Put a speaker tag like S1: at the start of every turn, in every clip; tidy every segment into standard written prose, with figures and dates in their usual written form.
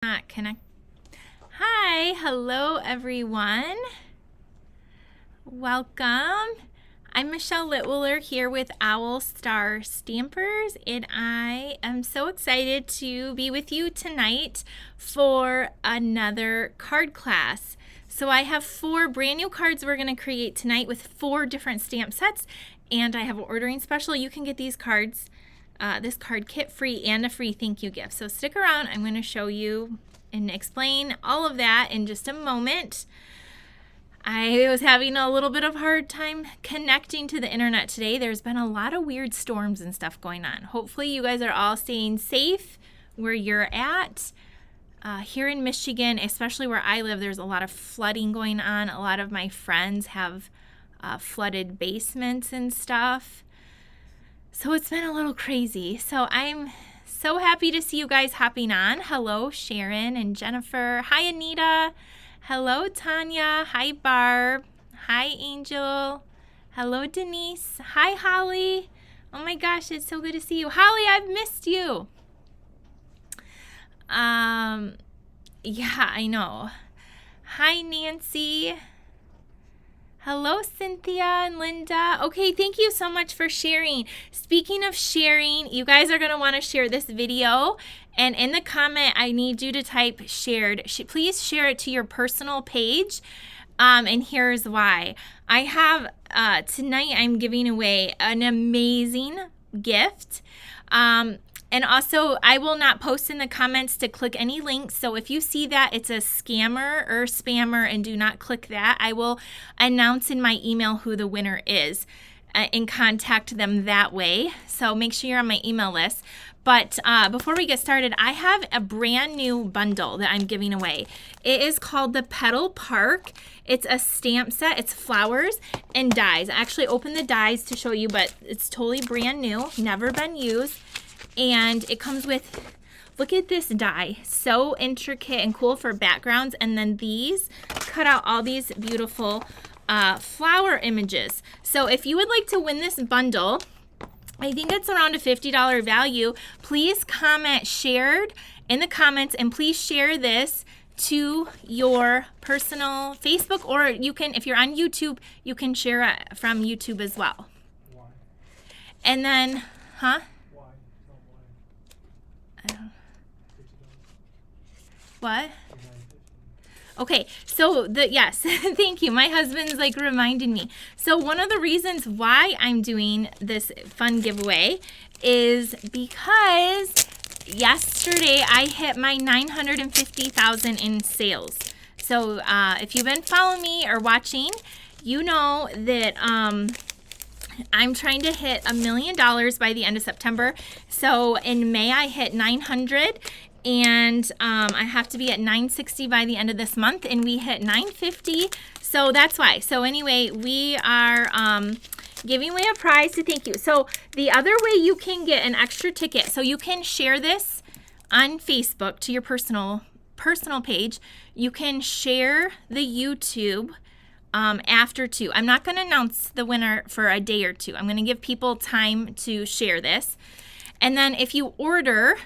S1: Not connect. Hi, hello everyone. Welcome. I'm Michelle Litwiller here with Owl Star Stampers, and I am so excited to be with you tonight for another card class. So I have 4 brand new cards we're going to create tonight with 4 different stamp sets, and I have an ordering special. You can get these cards, this card kit free and a free thank you gift. So stick around. I'm going to show you and explain all of that in just a moment. I was having a little bit of hard time connecting to the internet today. There's been a lot of weird storms and stuff going on. Hopefully you guys are all staying safe where you're at. Here in Michigan, especially where I live, there's a lot of flooding going on. A lot of my friends have flooded basements and stuff. So it's been a little crazy. So I'm so happy to see you guys hopping on. Hello, Sharon and Jennifer. Hi, Anita. Hello, Tanya. Hi, Barb. Hi, Angel. Hello, Denise. Hi, Holly. Oh my gosh, it's so good to see you. Holly, I've missed you. Yeah, I know. Hi, Nancy. Hello, Cynthia and Linda. Okay, thank you so much for sharing. Speaking of sharing, you guys are going to want to share this video. And in the comment, I need you to type shared. Please share it to your personal page. And here's why. I have, tonight I'm giving away an amazing gift. And also, I will not post in the comments to click any links. So if you see that it's a scammer or spammer and do not click that, I will announce in my email who the winner is and contact them that way. So make sure you're on my email list. But before we get started, I have a brand new bundle that I'm giving away. It is called the Petal Park. It's a stamp set. It's flowers and dies. I actually opened the dies to show you, but it's totally brand new, never been used. And it comes with, look at this die, so intricate and cool for backgrounds. And then these cut out all these beautiful flower images. So if you would like to win this bundle, I think it's around a $50 value. Please comment shared in the comments, and please share this to your personal Facebook, or you can, if you're on YouTube, you can share it from YouTube as well.
S2: Why?
S1: And then, huh?
S2: Why?
S1: I don't.
S2: $50.
S1: What?
S2: $9.50.
S1: Okay, so yes, thank you. My husband's like reminding me. So one of the reasons why I'm doing this fun giveaway is because yesterday I hit my 950,000 in sales. So if you've been following me or watching, you know that I'm trying to hit $1 million by the end of September. So in May I hit 900. And I have to be at 960 by the end of this month, and we hit 950. So that's why. So anyway, we are giving away a prize to thank you. So the other way you can get an extra ticket, so you can share this on Facebook to your personal page. You can share the YouTube after 2. I'm not going to announce the winner for a day or 2. I'm going to give people time to share this. And then if you order,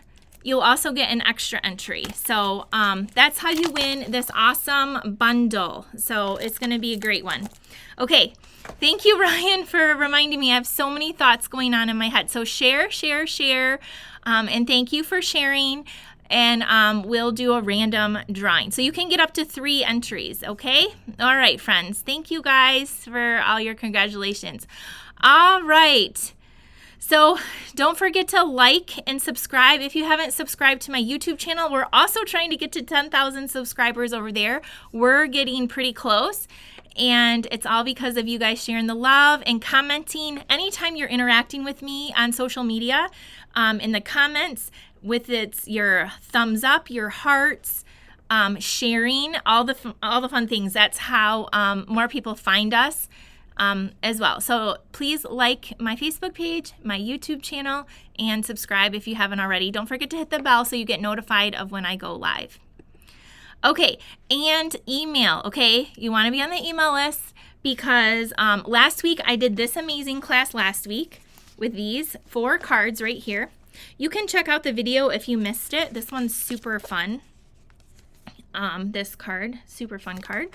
S1: you'll also get an extra entry. So that's how you win this awesome bundle. So it's going to be a great one. Okay, thank you, Ryan, for reminding me. I have so many thoughts going on in my head. So share, and thank you for sharing. And we'll do a random drawing. So you can get up to 3 entries, okay? All right, friends. Thank you guys for all your congratulations. All right. So don't forget to like and subscribe. If you haven't subscribed to my YouTube channel, we're also trying to get to 10,000 subscribers over there. We're getting pretty close, and it's all because of you guys sharing the love and commenting. Anytime you're interacting with me on social media, in the comments, with your thumbs up, your hearts, sharing, all the fun things. That's how more people find us. As well. So please like my Facebook page, my YouTube channel, and subscribe if you haven't already. Don't forget to hit the bell so you get notified of when I go live. Okay, and email, okay? You want to be on the email list because last week I did this amazing class last week with these 4 cards right here. You can check out the video if you missed it. This one's super fun. this card, super fun card,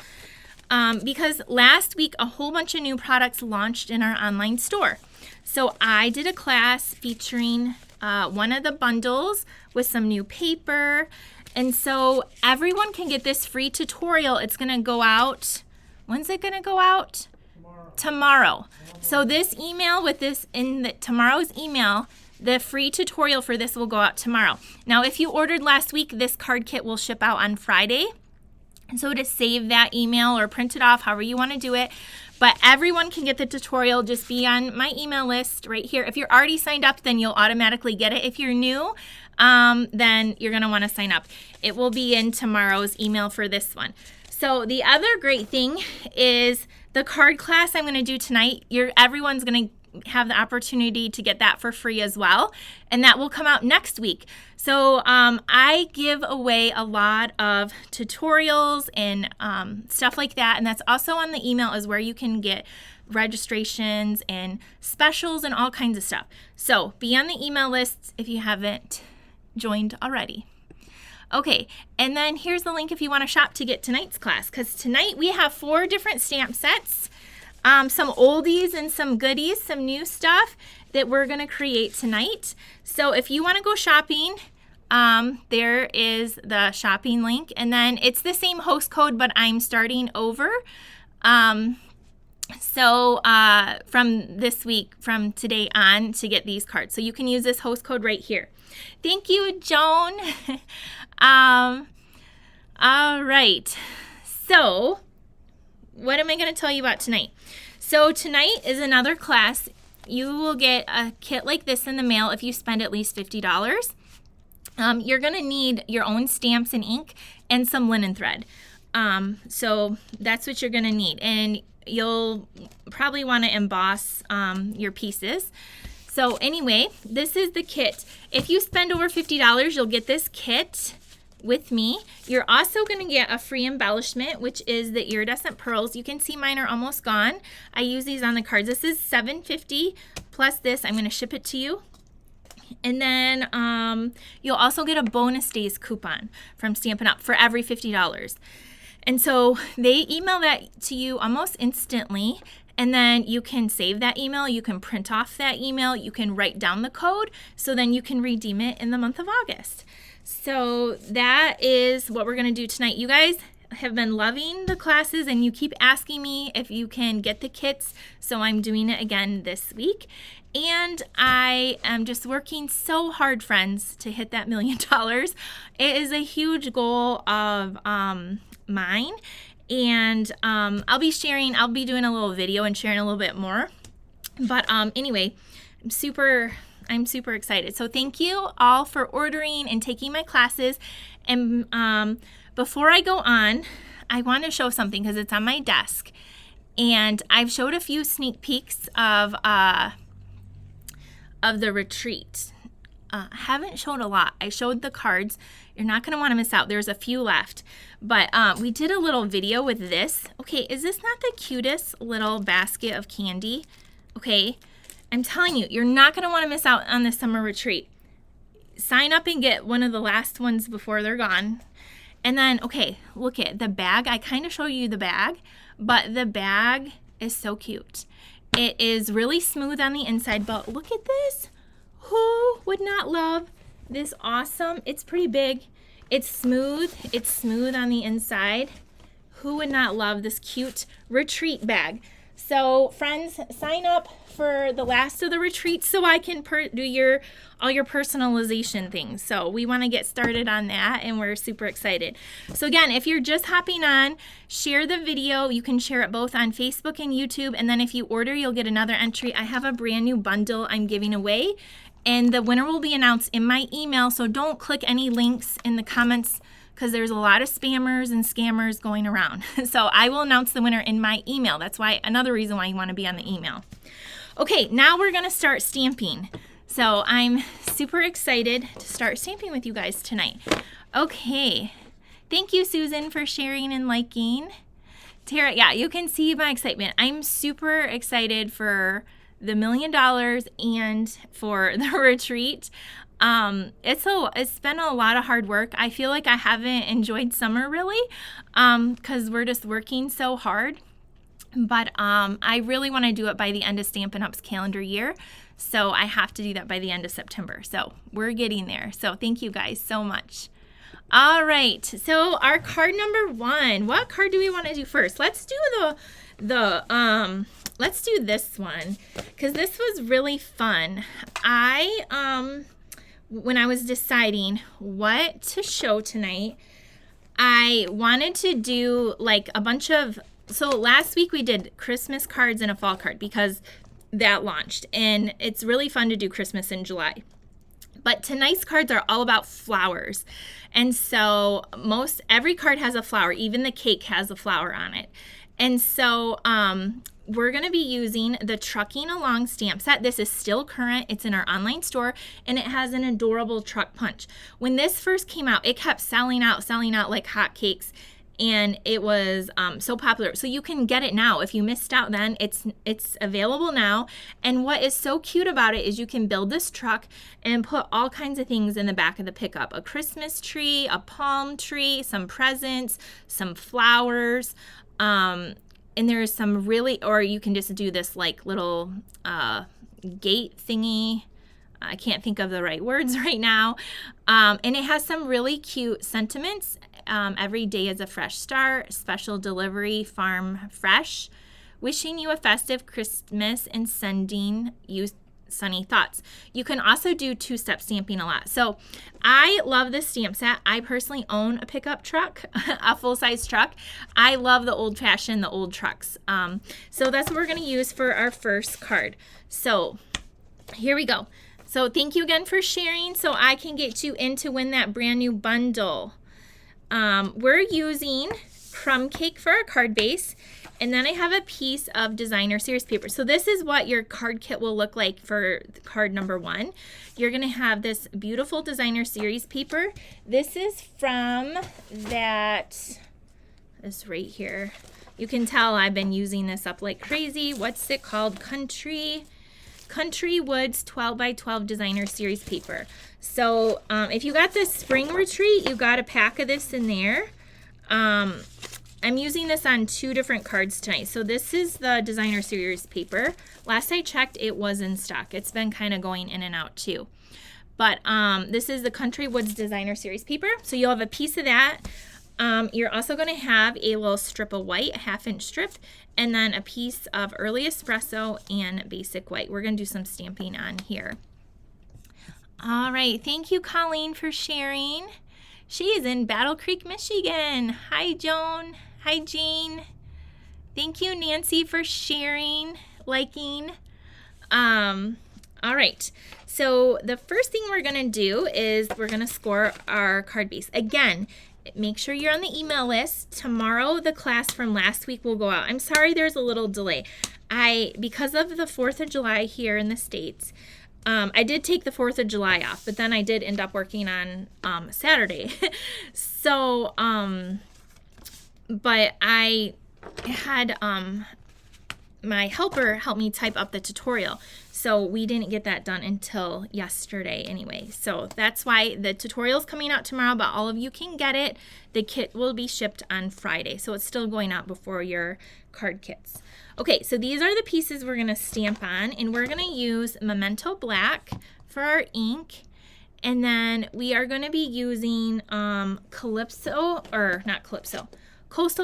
S1: because last week a whole bunch of new products launched in our online store. So I did a class featuring one of the bundles with some new paper. And so everyone can get this free tutorial. It's going to go out. When's it going to go out? Tomorrow. So this email with this in tomorrow's email, the free tutorial for this will go out tomorrow. Now, if you ordered last week, this card kit will ship out on Friday. So to save that email or print it off, however you want to do it. But everyone can get the tutorial. Just be on my email list right here. If you're already signed up, then you'll automatically get it. If you're new, then you're going to want to sign up. It will be in tomorrow's email for this one. So the other great thing is the card class I'm going to do tonight. Everyone's going to have the opportunity to get that for free as well. And that will come out next week. So I give away a lot of tutorials and stuff like that. And that's also on the email is where you can get registrations and specials and all kinds of stuff. So be on the email list if you haven't joined already. Okay, and then here's the link if you want to shop to get tonight's class, because tonight we have 4 different stamp sets, some oldies and some goodies, some new stuff that we're going to create tonight. So if you want to go shopping, there is the shopping link, and then it's the same host code, but I'm starting over. So from this week, from today on, to get these cards. So you can use this host code right here. Thank you, Joan. All right. So what am I going to tell you about tonight? So tonight is another class. You will get a kit like this in the mail if you spend at least $50. You're going to need your own stamps and ink and some linen thread. So that's what you're going to need. And you'll probably want to emboss your pieces. So anyway, this is the kit. If you spend over $50, you'll get this kit with me. You're also going to get a free embellishment, which is the iridescent pearls. You can see mine are almost gone. I use these on the cards. This is $7.50 plus this. I'm going to ship it to you. And then you'll also get a bonus days coupon from Stampin' Up! For every $50. And so they email that to you almost instantly. And then you can save that email, you can print off that email, you can write down the code, so then you can redeem it in the month of August. So that is what we're going to do tonight. You guys have been loving the classes and you keep asking me if you can get the kits, so I'm doing it again this week. And I am just working so hard, friends, to hit that $1 million. It is a huge goal of mine. And I'll be doing a little video and sharing a little bit more. But anyway, I'm super excited. So thank you all for ordering and taking my classes. And before I go on, I want to show something because it's on my desk. And I've showed a few sneak peeks of the retreat. Haven't showed a lot. I showed the cards. You're not going to want to miss out. There's a few left. But we did a little video with this. Okay, is this not the cutest little basket of candy? Okay, I'm telling you, you're not going to want to miss out on the summer retreat. Sign up and get one of the last ones before they're gone. And then, okay, look at the bag. I kind of show you the bag, but the bag is so cute. It is really smooth on the inside, but look at this. Who would not love this awesome? It's pretty big. It's smooth. It's smooth on the inside. Who would not love this cute retreat bag? So friends, sign up for the last of the retreats so I can do all your personalization things. So we want to get started on that, and we're super excited. So again, if you're just hopping on, share the video. You can share it both on Facebook and YouTube, and then if you order, you'll get another entry. I have a brand new bundle I'm giving away, and the winner will be announced in my email. So don't click any links in the comments, because there's a lot of spammers and scammers going around. So I will announce the winner in my email. That's why another reason why you want to be on the email. Okay, now we're going to start stamping. So I'm super excited to start stamping with you guys tonight. Okay, thank you, Susan, for sharing and liking. Tara, yeah, you can see my excitement. I'm super excited for the $1 million and for the retreat. It's been a lot of hard work. I feel like I haven't enjoyed summer really, because we're just working so hard. But I really want to do it by the end of Stampin' Up's calendar year. So I have to do that by the end of September. So we're getting there. So thank you guys so much. All right. So our card number 1. What card do we want to do first? Let's do let's do this one, because this was really fun. When I was deciding what to show tonight, I wanted to do like a bunch of, so last week we did Christmas cards and a fall card because that launched, and it's really fun to do Christmas in July. But tonight's cards are all about flowers. And so every card has a flower, even the cake has a flower on it. And so we're going to be using the Trucking Along stamp set. This is still current. It's in our online store, and it has an adorable truck punch. When this first came out, it kept selling out like hotcakes, and it was so popular. So you can get it now. If you missed out then, it's available now. And what is so cute about it is you can build this truck and put all kinds of things in the back of the pickup. A Christmas tree, a palm tree, some presents, some flowers, and there's some really, or you can just do this like little gate thingy. I can't think of the right words right now. And it has some really cute sentiments. Every day is a fresh start, special delivery, farm fresh, wishing you a festive Christmas and sending you sunny thoughts. You can also do two-step stamping a lot. So I love this stamp set. I personally own a pickup truck, a full-size truck. I love the old-fashioned, the old trucks. So that's what we're going to use for our first card. So here we go. So thank you again for sharing so I can get you in to win that brand new bundle. We're using crumb cake for our card base, and then I have a piece of designer series paper. So this is what your card kit will look like for card number 1. You're going to have this beautiful designer series paper. This is from this right here. You can tell I've been using this up like crazy. What's it called? Country Woods 12 by 12 designer series paper. So if you got this spring retreat, you got a pack of this in there. I'm using this on 2 different cards tonight. So this is the designer series paper. Last I checked, it was in stock. It's been kind of going in and out too. But this is the Country Woods designer series paper. So you'll have a piece of that. You're also going to have a little strip of white, a 1/2-inch strip, and then a piece of early espresso and basic white. We're going to do some stamping on here. All right. Thank you, Colleen, for sharing. She is in Battle Creek, Michigan. Hi, Joan. Hi, Jean. Thank you, Nancy, for sharing, liking. All right. So the first thing we're going to do is we're going to score our card base. Again, make sure you're on the email list. Tomorrow, the class from last week will go out. I'm sorry there's a little delay. Because of the 4th of July here in the States, I did take the 4th of July off, but then I did end up working on Saturday. So, but I had my helper help me type up the tutorial. So we didn't get that done until yesterday anyway. So that's why the tutorial's coming out tomorrow, but all of you can get it. The kit will be shipped on Friday. So it's still going out before your card kits. Okay, so these are the pieces we're going to stamp on, and we're going to use Memento Black for our ink. And then we are going to be using Coastal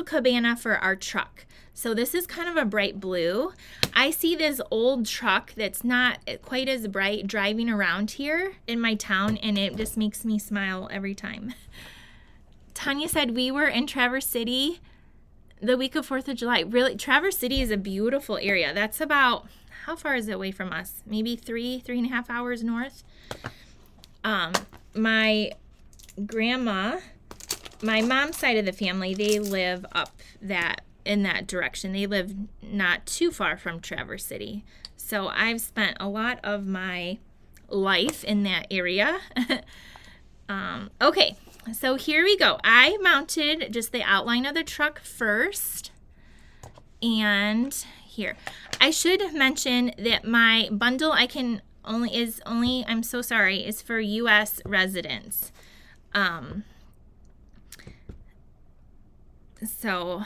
S1: Cabana for our truck. So this is kind of a bright blue. I see this old truck that's not quite as bright driving around here in my town, and it just makes me smile every time. Tanya said we were in Traverse City the week of 4th of July. Really, Traverse City is a beautiful area. That's about, how far is it away from us? Maybe 3.5 hours north. My grandma, my mom's side of the family, they live up in that direction. They live not too far from Traverse City. So I've spent a lot of my life in that area. Okay, so here we go. I mounted just the outline of the truck first. And here, I should mention that my bundle, I can I'm so sorry, is for U.S. residents. So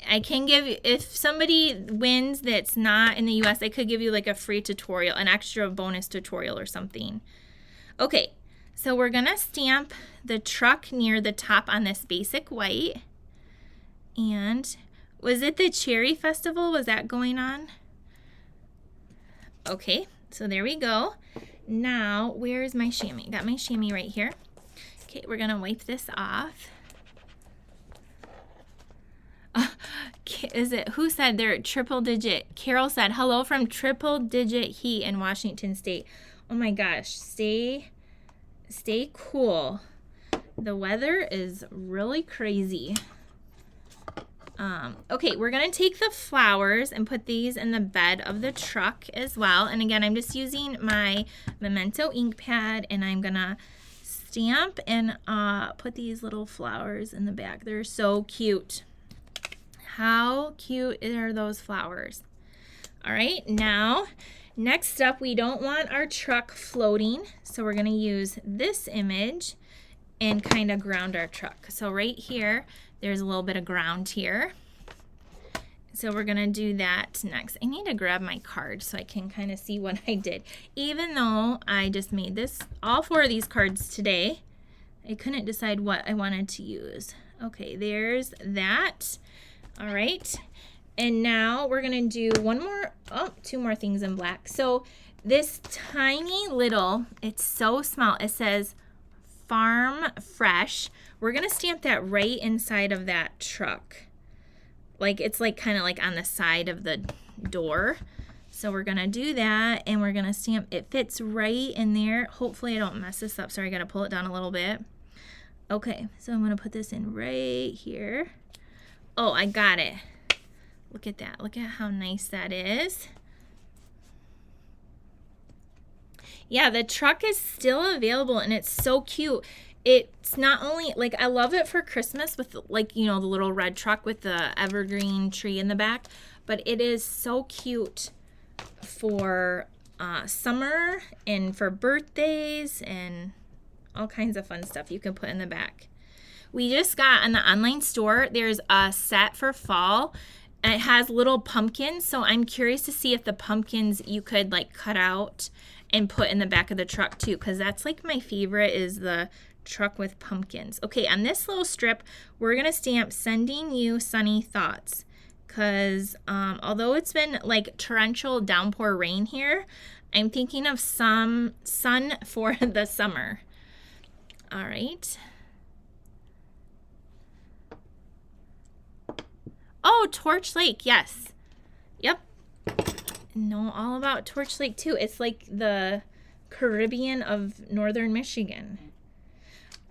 S1: I can give you, if somebody wins that's not in the U.S., I could give you like a free tutorial, an extra bonus tutorial or something. Okay, so we're gonna stamp the truck near the top on this basic white. And was it the Cherry Festival? Was that going on? Okay, so there we go. Now, where's my chamois? Got my chamois right here. Okay, we're gonna wipe this off. Is it, who said they're triple digit? Carol said, hello from triple digit heat in Washington State. Oh my gosh, stay cool. The weather is really crazy. Okay, we're gonna take the flowers and put these in the bed of the truck as well. And again, I'm just using my Memento ink pad, and I'm gonna stamp and put these little flowers in the back. They're so cute. How cute are those flowers? All right, now, next up, we don't want our truck floating, so we're gonna use this image and kind of ground our truck. So right here, there's a little bit of ground here. So we're gonna do that next. I need to grab my card so I can kind of see what I did. Even though I just made this, all 4 of these cards today, I couldn't decide what I wanted to use. Okay, there's that. All right, and now we're gonna do 2 more things in black. So this tiny little, it's so small, it says Farm Fresh. We're gonna stamp that right inside of that truck. Like it's like kind of like on the side of the door. So we're gonna do that, and we're gonna stamp, it fits right in there. Hopefully I don't mess this up. Sorry, I gotta pull it down a little bit. Okay, so I'm gonna put this in right here. Oh, I got it. Look at that. Look at how nice that is. Yeah, the truck is still available, and it's so cute. It's not only, like, I love it for Christmas with, like, you know, the little red truck with the evergreen tree in the back, but it is so cute for summer and for birthdays and all kinds of fun stuff you can put in the back. We just got on the online store, there's a set for fall, and it has little pumpkins, so I'm curious to see if the pumpkins you could like cut out and put in the back of the truck too, because that's like my favorite, is the truck with pumpkins. Okay, on this little strip, we're gonna stamp sending you sunny thoughts, because although it's been like torrential downpour rain here, I'm thinking of some sun for the summer. All right. Oh, Torch Lake, yes. Yep. Know all about Torch Lake too. It's like the Caribbean of northern Michigan.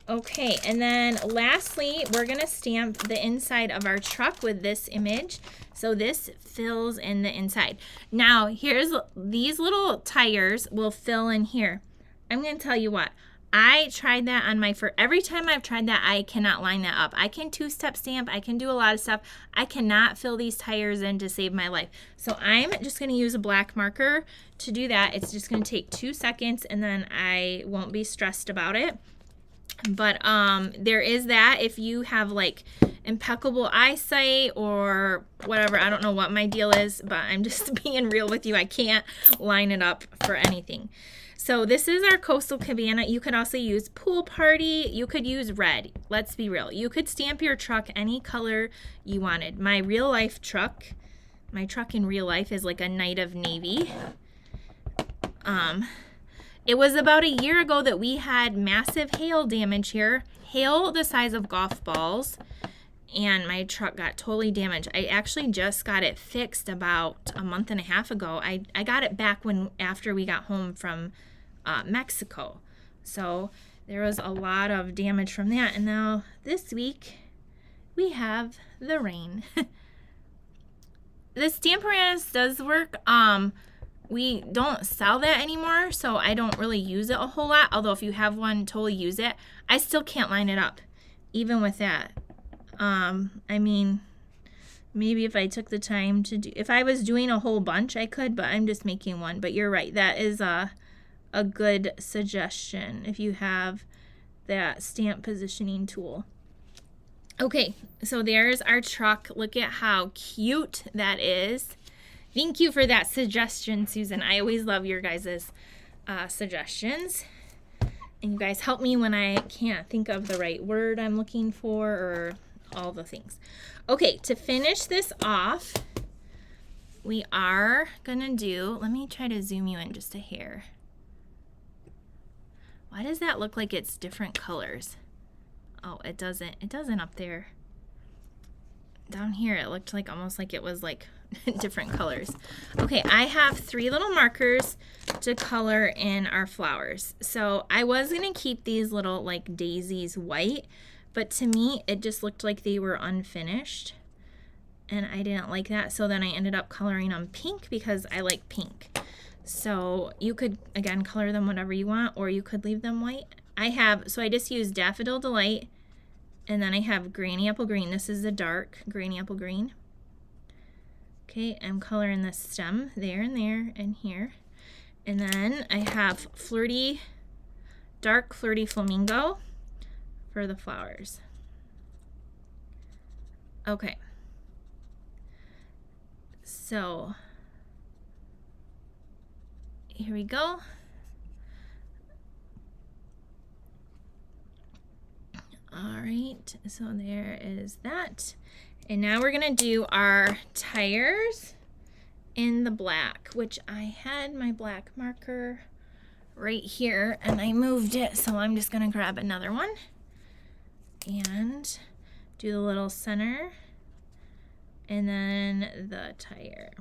S1: Okay, and then lastly, we're gonna stamp the inside of our truck with this image. So this fills in the inside. Now, here's these little tires will fill in here. I'm gonna tell you what, I tried that on my every time I've tried that, I cannot line that up. I can 2-step stamp, I can do a lot of stuff. I cannot fill these tires in to save my life. So I'm just gonna use a black marker to do that. It's just gonna take 2 seconds, and then I won't be stressed about it. But there is that. If you have like impeccable eyesight or whatever, I don't know what my deal is, but I'm just being real with you. I can't line it up for anything. So this is our Coastal Cabana. You could also use Pool Party. You could use red. Let's be real. You could stamp your truck any color you wanted. My real life truck, my truck in real life is like a Night of Navy. It was about a year ago that we had massive hail damage here. Hail the size of golf balls. And my truck got totally damaged. I actually just got it fixed about a month and a half ago. I got it back after we got home from Mexico. So there was a lot of damage from that. And now this week we have the rain. The Stamparatus does work. We don't sell that anymore, so I don't really use it a whole lot. Although if you have one, totally use it. I still can't line it up, even with that. I mean, Maybe if I took the time to do, if I was doing a whole bunch, I could, but I'm just making one. But you're right, that is a good suggestion if you have that stamp positioning tool. Okay, so there's our truck. Look at how cute that is. Thank you for that suggestion, Susan. I always love your guys' suggestions. And you guys help me when I can't think of the right word I'm looking for or all the things. Okay, to finish this off, we are gonna do, let me try to zoom you in just a hair. Why does that look like it's different colors? Oh, it doesn't up there. Down here it looked like almost like it was like different colors. Okay, I have 3 little markers to color in our flowers. So I was gonna keep these little like daisies white, but to me it just looked like they were unfinished and I didn't like that. So then I ended up coloring them pink because I like pink. So you could, again, color them whatever you want, or you could leave them white. So I just used Daffodil Delight, and then I have Granny Apple Green. This is the dark Granny Apple Green. Okay, I'm coloring the stem there and here. And then I have dark Flirty Flamingo for the flowers. Okay. So here we go. All right, so there is that. And now we're gonna do our tires in the black, which I had my black marker right here and I moved it, so I'm just gonna grab another one and do the little center and then the tire.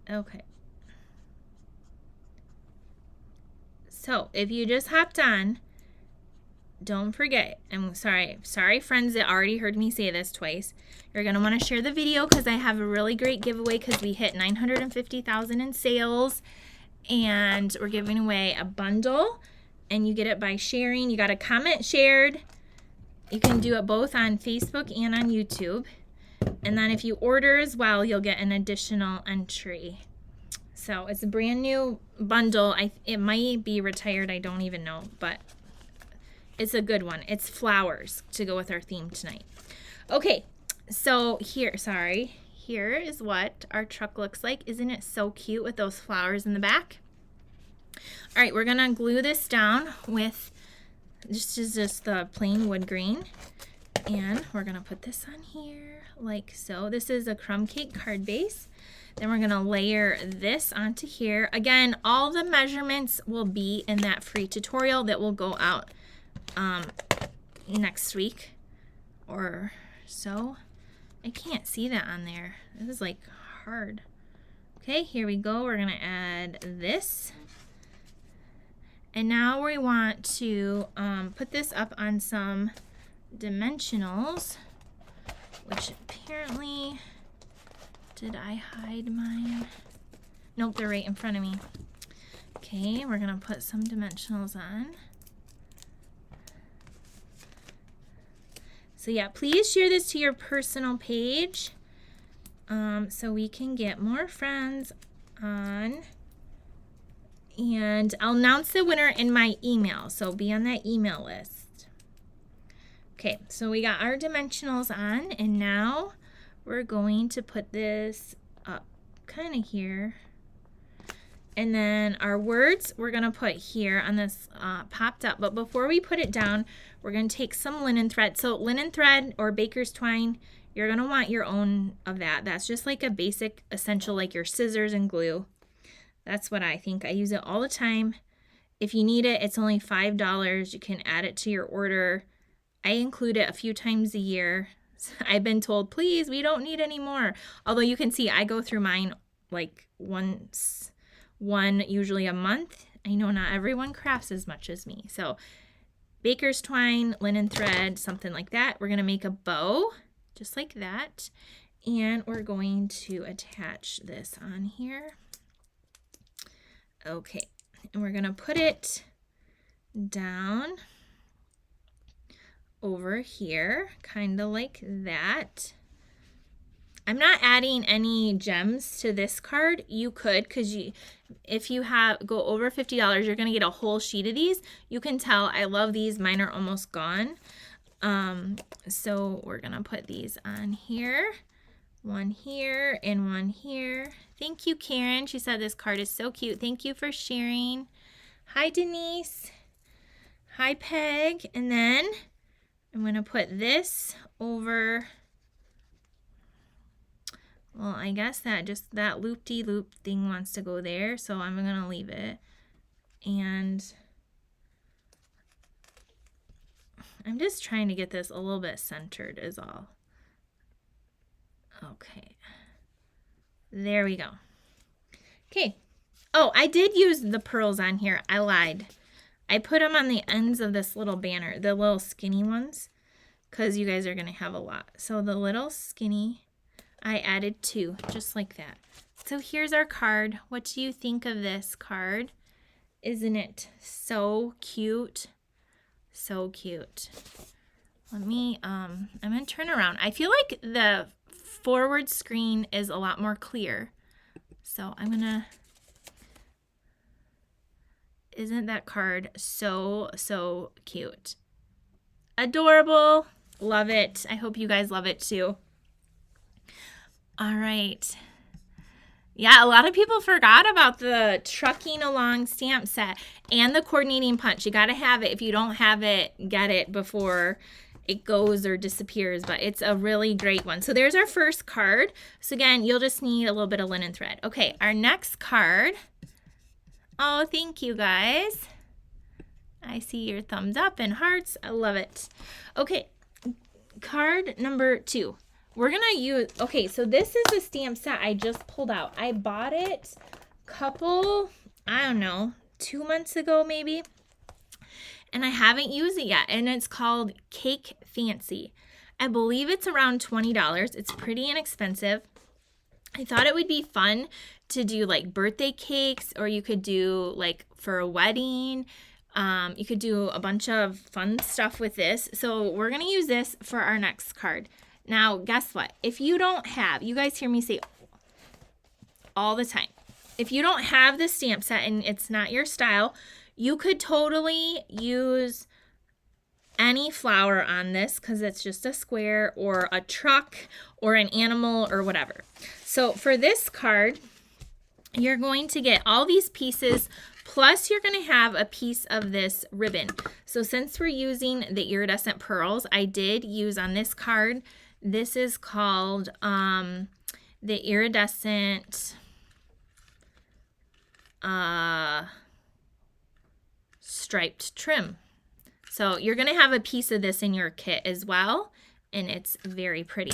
S1: Okay. So if you just hopped on, don't forget, I'm sorry friends that already heard me say this twice, you're going to want to share the video because I have a really great giveaway because we hit 950,000 in sales and we're giving away a bundle and you get it by sharing. You got a comment shared. You can do it both on Facebook and on YouTube. And then if you order as well, you'll get an additional entry. So it's a brand new bundle. It might be retired, I don't even know, but it's a good one. It's flowers to go with our theme tonight. Okay, so here is what our truck looks like. Isn't it so cute with those flowers in the back? All right, we're gonna glue this down with just the plain wood green. And we're gonna put this on here like so. This is a crumb cake card base. Then we're gonna layer this onto here. Again, all the measurements will be in that free tutorial that will go out next week or so. I can't see that on there. This is like hard. Okay, here we go. We're gonna add this. And now we want to put this up on some dimensionals, which apparently, did I hide mine? Nope, they're right in front of me. Okay, we're gonna put some dimensionals on. So yeah, please share this to your personal page so we can get more friends on. And I'll announce the winner in my email, so be on that email list. Okay, so we got our dimensionals on, and now we're going to put this up kind of here. And then our words we're going to put here on this popped up. But before we put it down, we're going to take some linen thread. So linen thread or baker's twine, you're going to want your own of that. That's just like a basic essential, like your scissors and glue. That's what I think. I use it all the time. If you need it, it's only $5. You can add it to your order. I include it a few times a year. I've been told, please, we don't need any more. Although you can see I go through mine like one usually a month. I know not everyone crafts as much as me. So baker's twine, linen thread, something like that. We're going to make a bow just like that. And we're going to attach this on here. Okay, and we're going to put it down over here, kind of like that. I'm not adding any gems to this card. You could, because if you go over $50, you're going to get a whole sheet of these. You can tell I love these. Mine are almost gone. So we're going to put these on here. One here and one here. Thank you, Karen. She said this card is so cute. Thank you for sharing. Hi, Denise. Hi, Peg. And then I'm going to put this over. Well, I guess that loop-de-loop thing wants to go there, so I'm going to leave it. And I'm just trying to get this a little bit centered is all. Okay. There we go. Okay. Oh, I did use the pearls on here. I lied. I put them on the ends of this little banner, the little skinny ones, because you guys are going to have a lot. So the little skinny, I added 2, just like that. So here's our card. What do you think of this card? Isn't it so cute? So cute. Let me, I'm going to turn around. I feel like the forward screen is a lot more clear. So I'm going to, isn't that card so, so cute? Adorable. Love it. I hope you guys love it too. All right. Yeah, a lot of people forgot about the trucking along stamp set and the coordinating punch. You got to have it. If you don't have it, get it before it goes or disappears, but it's a really great one. So there's our first card. So again, you'll just need a little bit of linen thread. Okay, our next card. Oh, thank you guys. I see your thumbs up and hearts. I love it. Okay, card number 2. We're going to use, okay, so this is a stamp set I just pulled out. I bought it a couple, I don't know, 2 months ago maybe. And I haven't used it yet. And it's called Cake Fancy. I believe it's around $20. It's pretty inexpensive. I thought it would be fun to do like birthday cakes, or you could do like for a wedding. You could do a bunch of fun stuff with this. So we're going to use this for our next card. Now, guess what? If you don't have, you guys hear me say all the time, if you don't have the stamp set and it's not your style, you could totally use any flower on this because it's just a square or a truck or an animal or whatever. So for this card, you're going to get all these pieces, plus you're going to have a piece of this ribbon. So since we're using the iridescent pearls, I did use on this card, this is called the iridescent striped trim. So you're going to have a piece of this in your kit as well, and it's very pretty.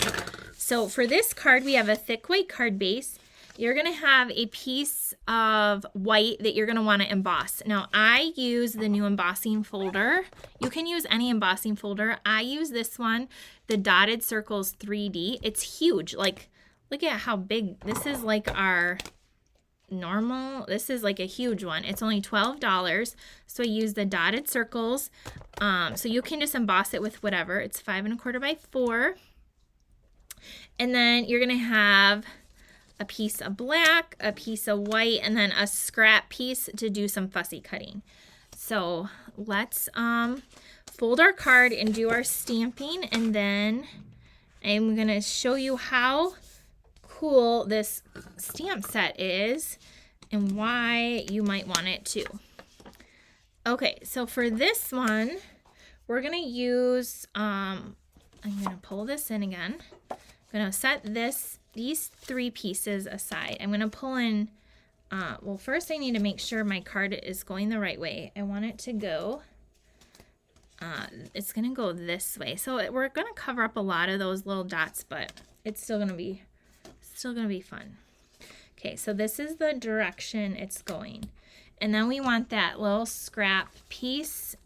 S1: So for this card, we have a thick white card base. You're going to have a piece of white that you're going to want to emboss. Now, I use the new embossing folder. You can use any embossing folder. I use this one, the Dotted Circles 3D. It's huge. Like, look at how big. This is like our normal. This is like a huge one. It's only $12. So I use the Dotted Circles. So you can just emboss it with whatever. It's 5 1/4 by 4. And then you're going to have a piece of black, a piece of white, and then a scrap piece to do some fussy cutting. So let's fold our card and do our stamping, and then I'm going to show you how cool this stamp set is and why you might want it too. Okay, so for this one, we're going to use, I'm going to pull this in again. I'm going to set these 3 pieces aside. I'm going to pull in, well, first I need to make sure my card is going the right way. I want it to go, it's going to go this way. So we're going to cover up a lot of those little dots, but it's still going to be fun. Okay, so this is the direction it's going. And then we want that little scrap piece.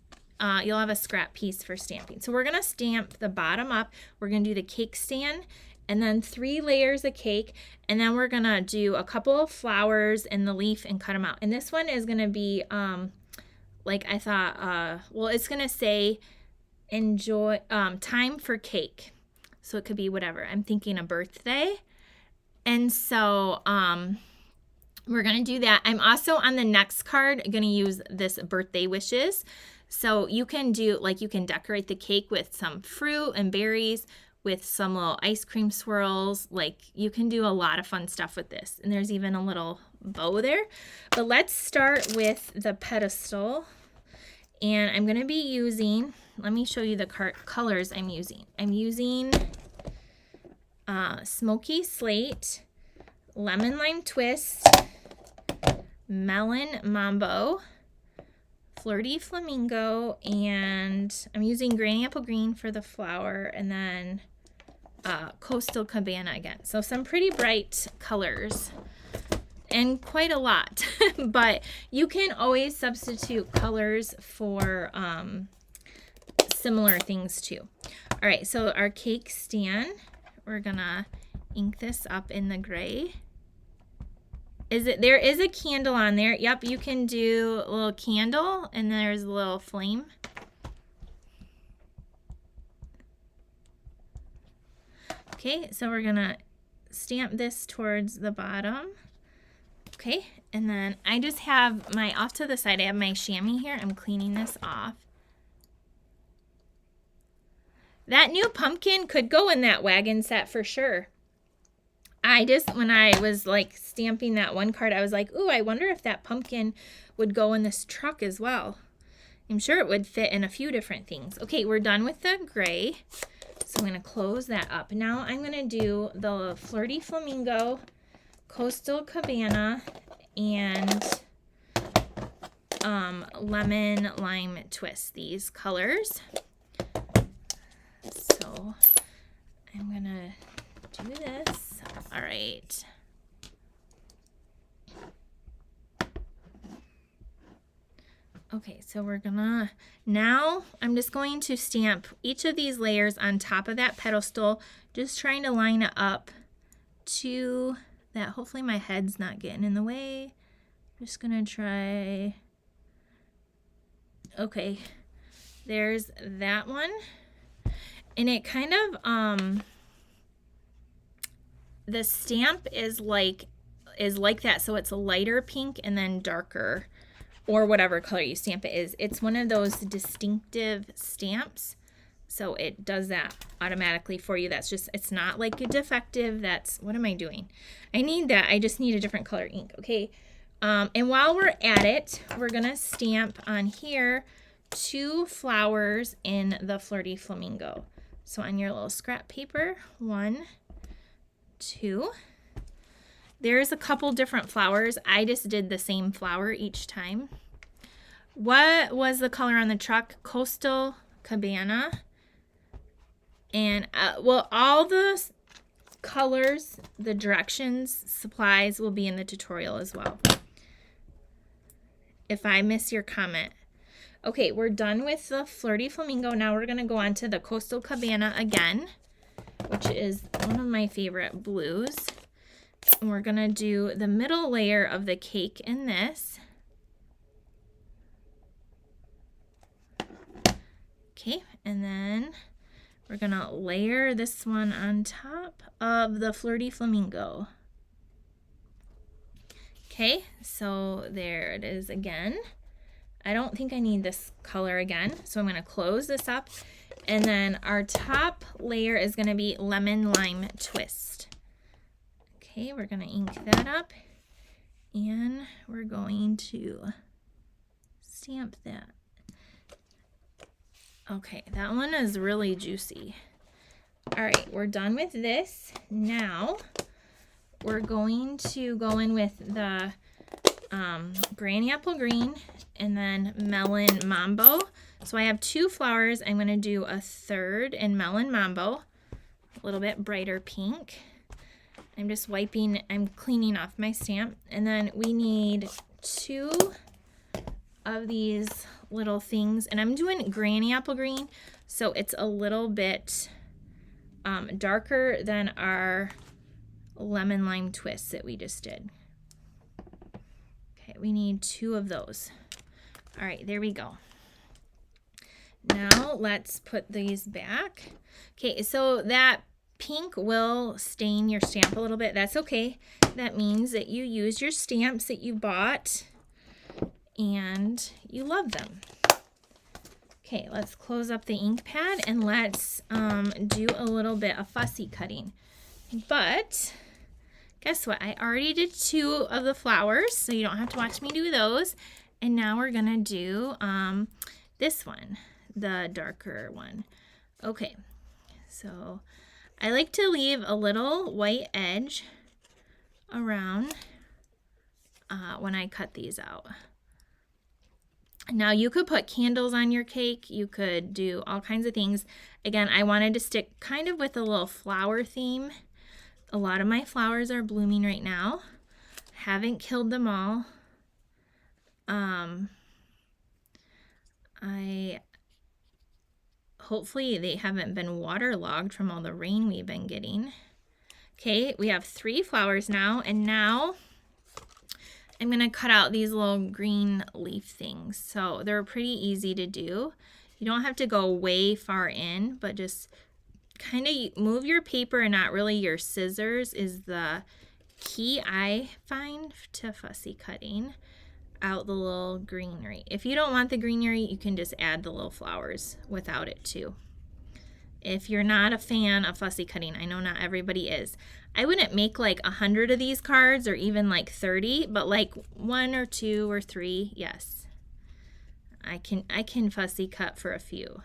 S1: You'll have a scrap piece for stamping. So we're going to stamp the bottom up. We're going to do the cake stand, and then 3 layers of cake, and then we're gonna do a couple of flowers and the leaf and cut them out. And this one is gonna be like I thought, well, it's gonna say enjoy time for cake, so it could be whatever. I'm thinking a birthday, And so we're going to do that. I'm also on the next card going to use this birthday wishes. So you can do, like, you can decorate the cake with some fruit and berries, with some little ice cream swirls. Like, you can do a lot of fun stuff with this. And there's even a little bow there. But let's start with the pedestal. And I'm going to be using, let me show you the colors I'm using. I'm using Smoky Slate, Lemon Lime Twist, Melon Mambo, Flirty Flamingo, and I'm using Granny Apple Green for the flower, and then Coastal Cabana again. So some pretty bright colors and quite a lot, but you can always substitute colors for similar things too. All right, so our cake stand, we're gonna ink this up in the gray. There is a candle on there. Yep, you can do a little candle, and there's a little flame. Okay, so we're gonna stamp this towards the bottom. Okay, and then I just have my, off to the side, I have my chamois here. I'm cleaning this off. That new pumpkin could go in that wagon set for sure. When I was like stamping that one card, I was like, ooh, I wonder if that pumpkin would go in this truck as well. I'm sure it would fit in a few different things. Okay, we're done with the gray. So I'm going to close that up. Now I'm going to do the Flirty Flamingo, Coastal Cabana, and Lemon Lime Twist, these colors. So I'm going to do this. All right. Okay, so we're gonna, now I'm just going to stamp each of these layers on top of that pedestal, just trying to line it up to that. Hopefully my head's not getting in the way. Just gonna try. Okay, there's that one. And it kind of, the stamp is like that, so it's a lighter pink and then darker, or whatever color you stamp it is. It's one of those distinctive stamps, so it does that automatically for you. That's just, it's not like a defective. That's, what am I doing? I need that. I just need a different color ink. Okay, and while we're at it, we're gonna stamp on here 2 flowers in the Flirty Flamingo. So on your little scrap paper, 1, 2. There's a couple different flowers. I just did the same flower each time. What was the color on the truck? Coastal Cabana. And well, all the colors, the directions, supplies will be in the tutorial as well, if I miss your comment. Okay, we're done with the Flirty Flamingo. Now we're going to go on to the Coastal Cabana again, which is one of my favorite blues. And we're going to do the middle layer of the cake in this. Okay, and then we're going to layer this one on top of the Flirty Flamingo. Okay, so there it is again. I don't think I need this color again, so I'm going to close this up. And then our top layer is going to be Lemon Lime Twist. Okay, we're going to ink that up, and we're going to stamp that. Okay, that one is really juicy. All right, we're done with this. Now we're going to go in with the Granny Apple Green and then Melon Mambo. So I have 2 flowers. I'm going to do a third in Melon Mambo, a little bit brighter pink. I'm just wiping, I'm cleaning off my stamp. And then we need 2 of these little things. And I'm doing Granny Apple Green, so it's a little bit darker than our Lemon Lime Twist that we just did. Okay, we need 2 of those. All right, there we go. Now let's put these back. Okay, so that pink will stain your stamp a little bit. That's okay. That means that you use your stamps that you bought and you love them. Okay, let's close up the ink pad and let's do a little bit of fussy cutting. But guess what? I already did 2 of the flowers, so you don't have to watch me do those. And now we're gonna do this one, the darker one. Okay, so I like to leave a little white edge around when I cut these out. Now you could put candles on your cake, you could do all kinds of things. Again, I wanted to stick kind of with a little flower theme. A lot of my flowers are blooming right now. Haven't killed them all. Hopefully they haven't been waterlogged from all the rain we've been getting. Okay, we have 3 flowers now, and now I'm gonna cut out these little green leaf things. So they're pretty easy to do. You don't have to go way far in, but just kind of move your paper and not really your scissors is the key I find to fussy cutting out the little greenery. If you don't want the greenery, you can just add the little flowers without it too. If you're not a fan of fussy cutting, I know not everybody is. I wouldn't make like 100 of these cards or even like 30, but like 1 or 2 or 3, yes. I can fussy cut for a few.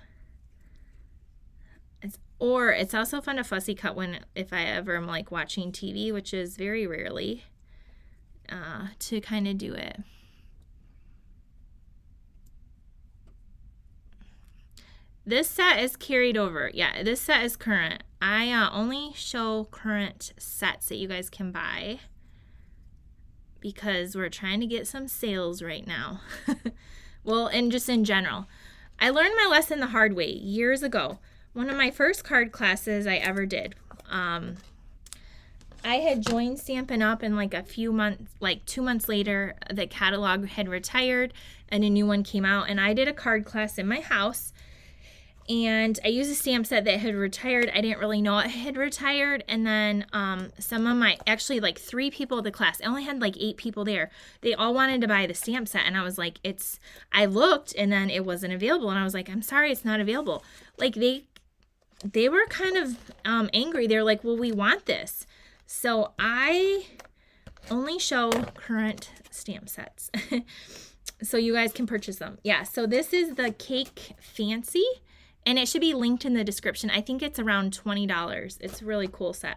S1: It's also fun to fussy cut if I ever am like watching TV, which is very rarely, to kind of do it. This set is carried over. Yeah, this set is current. I only show current sets that you guys can buy because we're trying to get some sales right now. Well, and just in general. I learned my lesson the hard way years ago. One of my first card classes I ever did. I had joined Stampin' Up! And like a few months, like 2 months later, the catalog had retired and a new one came out. And I did a card class in my house. And I used a stamp set that had retired. I didn't really know it had retired. And then some of actually like 3 people at the class, I only had like 8 people there. They all wanted to buy the stamp set. And I was like, I looked and then it wasn't available. And I was like, I'm sorry, it's not available. Like they were kind of angry. They're like, well, we want this. So I only show current stamp sets. So you guys can purchase them. Yeah, so this is the Cake Fancy. And it should be linked in the description. I think it's around $20. It's a really cool set.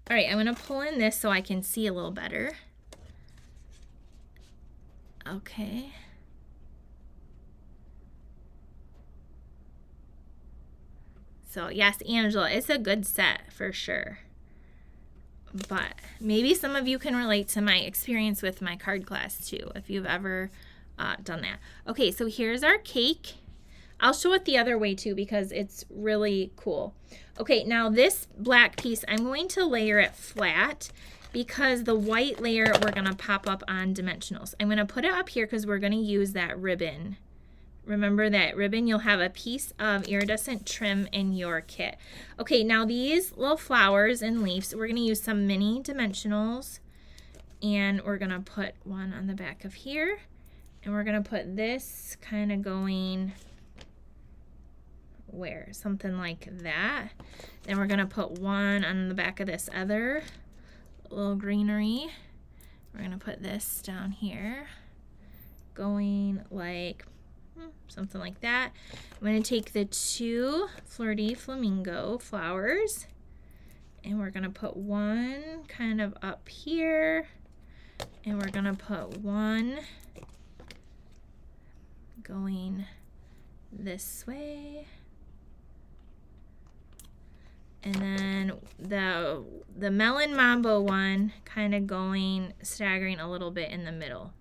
S1: All right, I'm going to pull in this so I can see a little better. Okay. So, yes, Angela, it's a good set for sure. But maybe some of you can relate to my experience with my card class too, if you've ever done that. Okay, so here's our cake. I'll show it the other way too because it's really cool. Okay, now this black piece, I'm going to layer it flat because the white layer we're going to pop up on dimensionals. I'm going to put it up here because we're going to use that ribbon. Remember that ribbon, you'll have a piece of iridescent trim in your kit. Okay, now these little flowers and leaves, we're going to use some mini dimensionals. And we're going to put one on the back of here. And we're going to put this kind of going where? Something like that. Then we're going to put one on the back of this other little greenery. We're going to put this down here, going like something like that. I'm going to take the 2 Fleur de Flamingo flowers and we're going to put one kind of up here and we're going to put one going this way. And then the Melon Mambo one kind of going, staggering a little bit in the middle.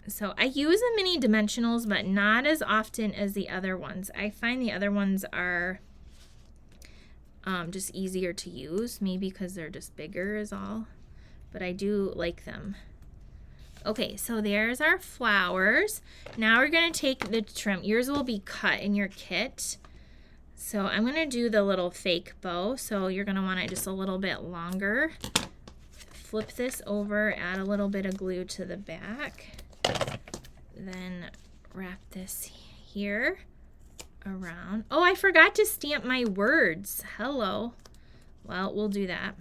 S1: So I use the mini dimensionals, but not as often as the other ones. I find the other ones are just easier to use, maybe because they're just bigger is all. But I do like them. Okay, so there's our flowers. Now we're going to take the trim. Yours will be cut in your kit. So I'm going to do the little fake bow. So you're going to want it just a little bit longer. Flip this over, add a little bit of glue to the back. Then wrap this here around. Oh, I forgot to stamp my words. Hello. Well, we'll do that.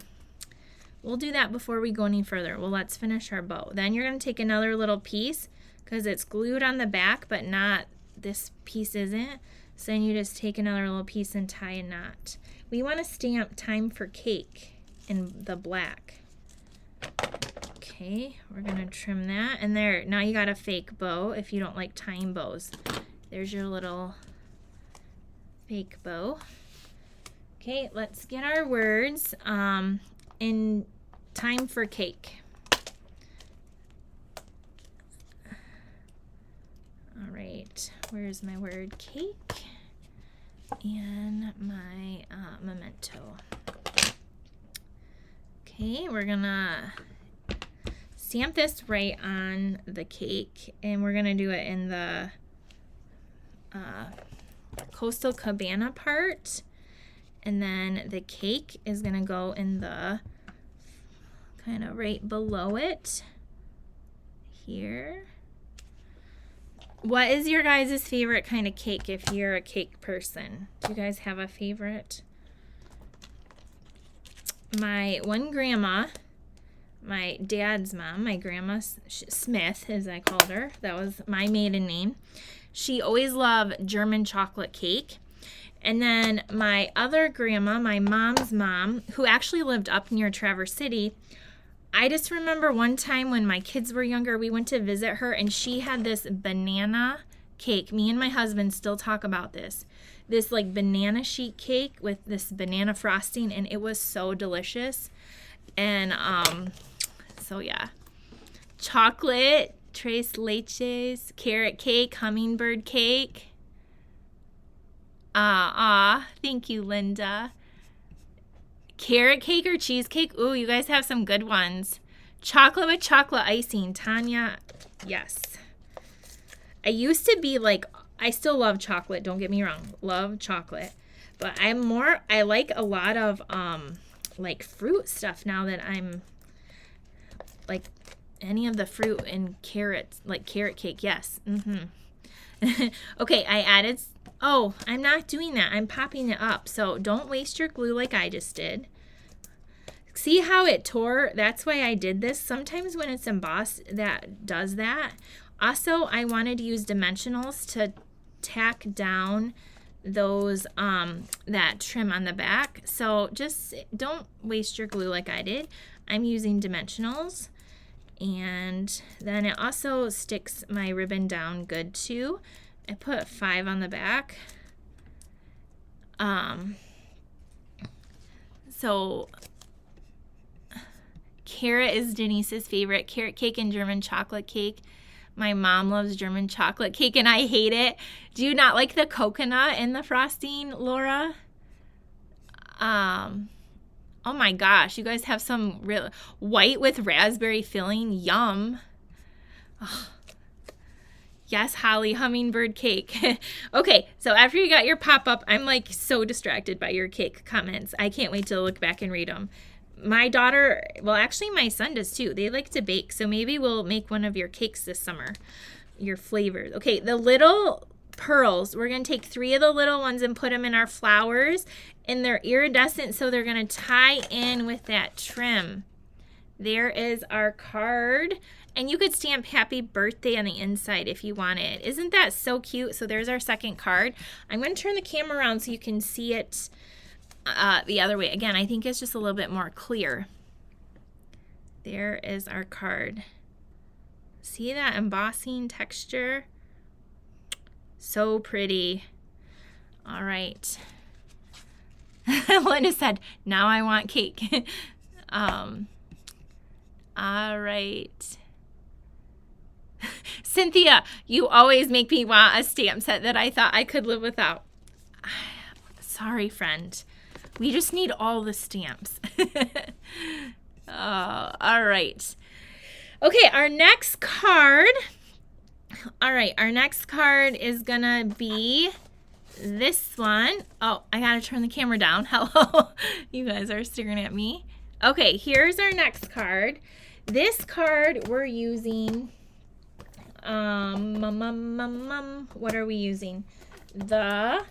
S1: We'll do that before we go any further. Well, let's finish our bow. Then you're going to take another little piece because it's glued on the back, but not this piece isn't. So then you just take another little piece and tie a knot. We want to stamp time for cake in the black. Okay, we're going to trim that. And there, now you got a fake bow if you don't like tying bows. There's your little fake bow. Okay, let's get our words in time for cake. All right, where's my word cake and my memento? Okay, we're gonna stamp this right on the cake, and we're gonna do it in the Coastal Cabana part, and then the cake is gonna go in the kind of right below it here. What is your guys' favorite kind of cake if you're a cake person? Do you guys have a favorite? My one grandma, my dad's mom, my grandma Smith, as I called her, that was my maiden name. She always loved German chocolate cake. And then my other grandma, my mom's mom, who actually lived up near Traverse City, I just remember one time when my kids were younger, we went to visit her, and she had this banana cake. Me and my husband still talk about this. This like banana sheet cake with this banana frosting, and it was so delicious. And so yeah. Chocolate, tres leches, carrot cake, hummingbird cake. Thank you, Linda. Carrot cake or cheesecake? Ooh, you guys have some good ones. Chocolate with chocolate icing. Tanya, yes. I used to be like, I still love chocolate, don't get me wrong. Love chocolate. But I like a lot of like fruit stuff now that I'm like any of the fruit and carrots, like carrot cake, yes. Okay, I added, oh, I'm not doing that. I'm popping it up. So don't waste your glue like I just did. See how it tore? That's why I did this. Sometimes when it's embossed, that does that. Also, I wanted to use dimensionals to tack down those that trim on the back. So just don't waste your glue like I did. I'm using dimensionals. And then it also sticks my ribbon down good too. I put 5 on the back. So carrot is Denise's favorite. Carrot cake and German chocolate cake. My mom loves German chocolate cake and I hate it. Do you not like the coconut in the frosting, Laura? Oh my gosh, you guys have some real white with raspberry filling. Yum. Oh. Yes, Holly, hummingbird cake. Okay, so after you got your pop-up, I'm like so distracted by your cake comments. I can't wait to look back and read them. My daughter, well, actually my son does too. They like to bake, so maybe we'll make one of your cakes this summer, your flavors. Okay, the little pearls, we're going to take 3 of the little ones and put them in our flowers, and they're iridescent, so they're going to tie in with that trim. There is our card. And you could stamp happy birthday on the inside if you wanted. Isn't that so cute? So there's our second card. I'm going to turn the camera around so you can see it the other way. Again, I think it's just a little bit more clear. There is our card. See that embossing texture? So pretty. All right. Linda said, now I want cake. All right. Cynthia, you always make me want a stamp set that I thought I could live without. Sorry, friend. We just need all the stamps. All right. Okay, our next card. All right, our next card is going to be this one, oh, I gotta turn the camera down. Hello, you guys are staring at me. Okay, here's our next card. This card we're using, what are we using? The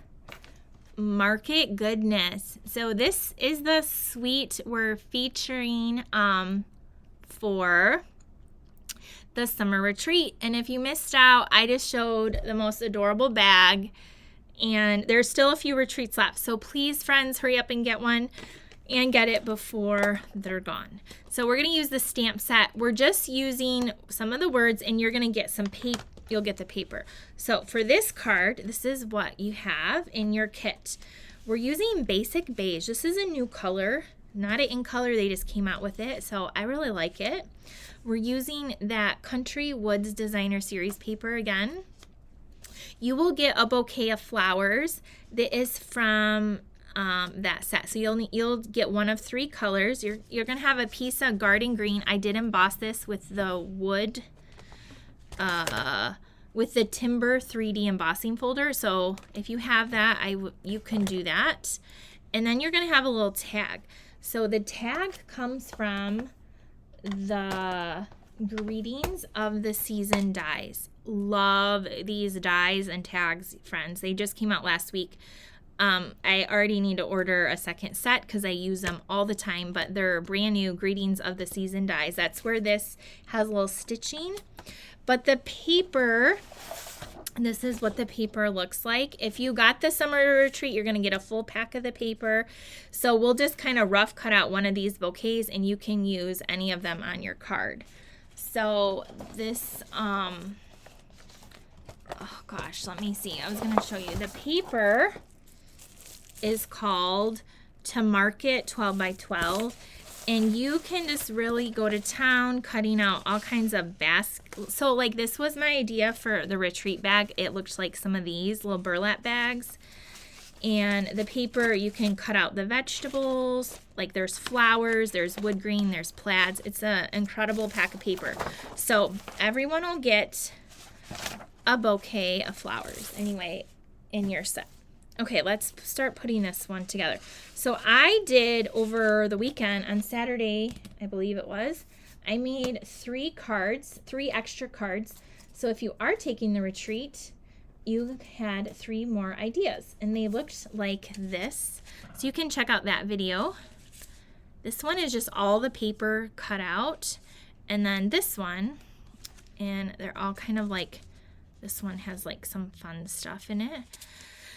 S1: Market Goodness. So this is the suite we're featuring for the summer retreat. And if you missed out, I just showed the most adorable bag, and there's still a few retreats left. So please, friends, hurry up and get one and get it before they're gone. So we're going to use the stamp set. We're just using some of the words, and you're going to get some paper. You'll get the paper. So for this card, this is what you have in your kit. We're using Basic Beige. This is a new color, not an in color. They just came out with it, so I really like it. We're using that Country Woods Designer Series paper again. You will get a bouquet of flowers that is from that set. So you'll get one of 3 colors. You're gonna have a piece of garden green. I did emboss this with the wood, with the Timber 3D embossing folder. So if you have that, you can do that. And then you're gonna have a little tag. So the tag comes from the Greetings of the Season dies. Love these dies and tags, friends. They just came out last week. I already need to order a second set because I use them all the time, but they're brand new Greetings of the Season dies. That's where this has a little stitching. But the paper, this is what the paper looks like. If you got the summer retreat, you're going to get a full pack of the paper. So we'll just kind of rough cut out one of these bouquets, and you can use any of them on your card. So this, oh gosh, let me see. I was going to show you. The paper is called To Market 12 by 12. And you can just really go to town cutting out all kinds of baskets. So like this was my idea for the retreat bag. It looked like some of these little burlap bags. And the paper, you can cut out the vegetables. Like there's flowers, there's wood green, there's plaids. It's an incredible pack of paper. So everyone will get a bouquet of flowers anyway in your set. Okay, let's start putting this one together. So I did over the weekend, on Saturday, I believe it was, I made 3 cards, 3 extra cards. So if you are taking the retreat, you had 3 more ideas, and they looked like this. So you can check out that video. This one is just all the paper cut out, and then this one, and they're all kind of like, this one has like some fun stuff in it.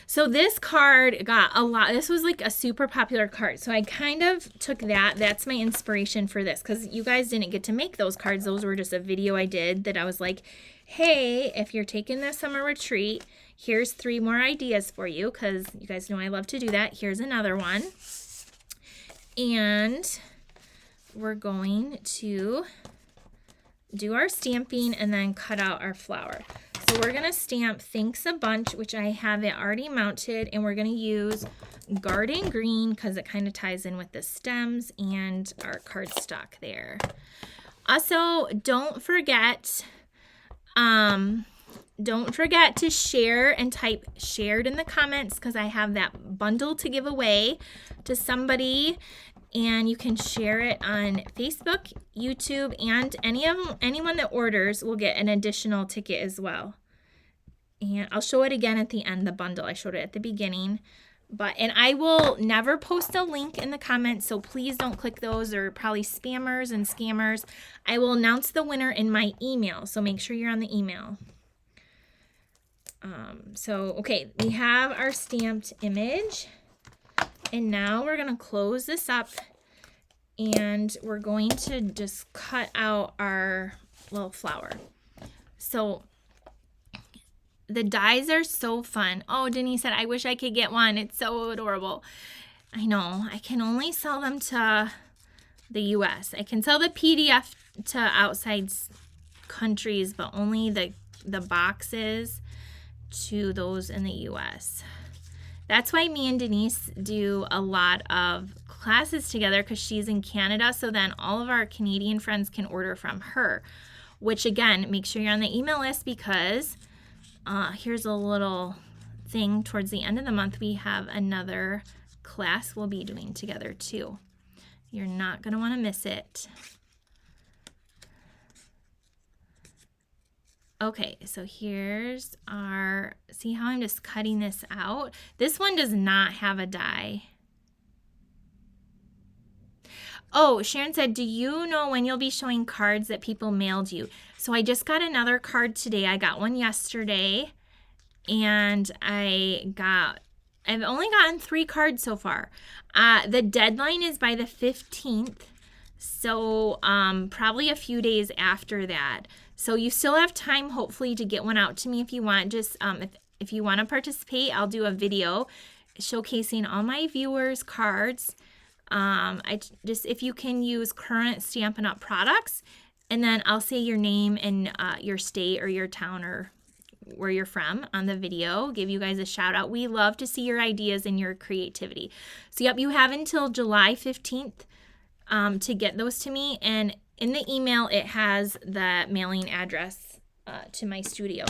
S1: So this card got a lot. This was like a super popular card. So I kind of took that. That's my inspiration for this, because you guys didn't get to make those cards. Those were just a video I did that I was like, hey, if you're taking the summer retreat, here's 3 more ideas for you, because you guys know I love to do that. Here's another one. And we're going to do our stamping and then cut out our flower. So we're going to stamp Thanks a Bunch, which I have it already mounted, and we're going to use Garden Green because it kind of ties in with the stems and our cardstock there. Also, don't forget to share and type shared in the comments, because I have that bundle to give away to somebody. And you can share it on Facebook, YouTube, and anyone that orders will get an additional ticket as well. And I'll show it again at the end, the bundle. I showed it at the beginning. And I will never post a link in the comments, so please don't click those. They're probably spammers and scammers. I will announce the winner in my email, so make sure you're on the email. Okay, we have our stamped image. And now we're going to close this up, and we're going to just cut out our little flower. So the dies are so fun. Oh, Denise said, I wish I could get one. It's so adorable. I know. I can only sell them to the U.S. I can sell the PDF to outside countries, but only the boxes to those in the U.S. That's why me and Denise do a lot of classes together, because she's in Canada. So then all of our Canadian friends can order from her, which again, make sure you're on the email list, because here's a little thing towards the end of the month, we have another class we'll be doing together too. You're not going to want to miss it. Okay, so here's our, see how I'm just cutting this out? This one does not have a die. Oh, Sharon said, do you know when you'll be showing cards that people mailed you? So I just got another card today. I got one yesterday, and I've only gotten 3 cards so far. The deadline is by the 15th, so probably a few days after that. So you still have time, hopefully, to get one out to me if you want. Just if you want to participate, I'll do a video showcasing all my viewers' cards. If you can use current Stampin' Up products, and then I'll say your name and your state or your town or where you're from on the video, give you guys a shout out. We love to see your ideas and your creativity. So yep, you have until July 15th to get those to me, and in the email it has the mailing address to my studio.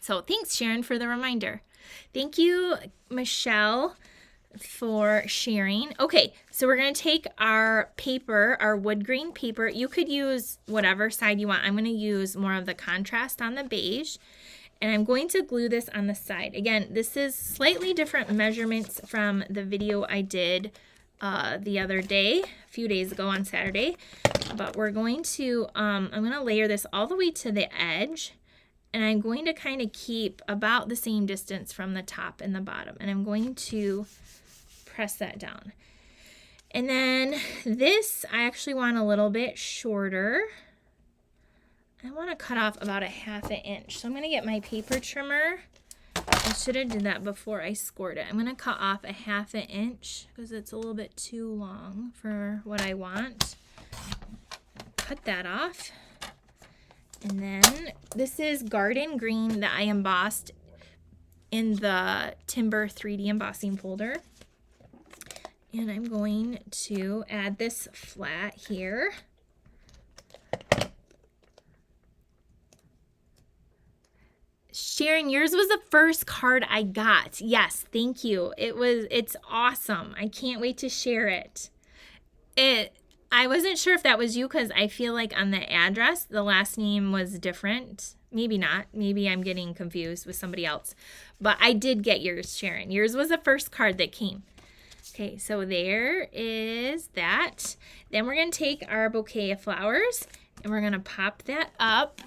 S1: So thanks, Sharon, for the reminder. Thank you, Michelle, for sharing. Okay, so we're going to take our paper, our wood grain paper. You could use whatever side you want. I'm going to use more of the contrast on the beige, and I'm going to glue this on the side. Again, this is slightly different measurements from the video I did the other day, a few days ago on Saturday, but we're going to, I'm going to layer this all the way to the edge, and I'm going to kind of keep about the same distance from the top and the bottom, and I'm going to press that down. And then this, I actually want a little bit shorter. I want to cut off about 1/2 inch. So I'm going to get my paper trimmer. I should have did that before I scored it. I'm going to cut off 1/2 inch because it's a little bit too long for what I want. Cut that off. And then this is Garden Green that I embossed in the Timber 3D embossing folder. And I'm going to add this flat here. Sharon, yours was the first card I got. Yes, thank you. It's awesome. I can't wait to share it. I wasn't sure if that was you because I feel like on the address, the last name was different. Maybe not. Maybe I'm getting confused with somebody else. But I did get yours, Sharon. Yours was the first card that came. Okay, so there is that. Then we're going to take our bouquet of flowers and we're going to pop that up.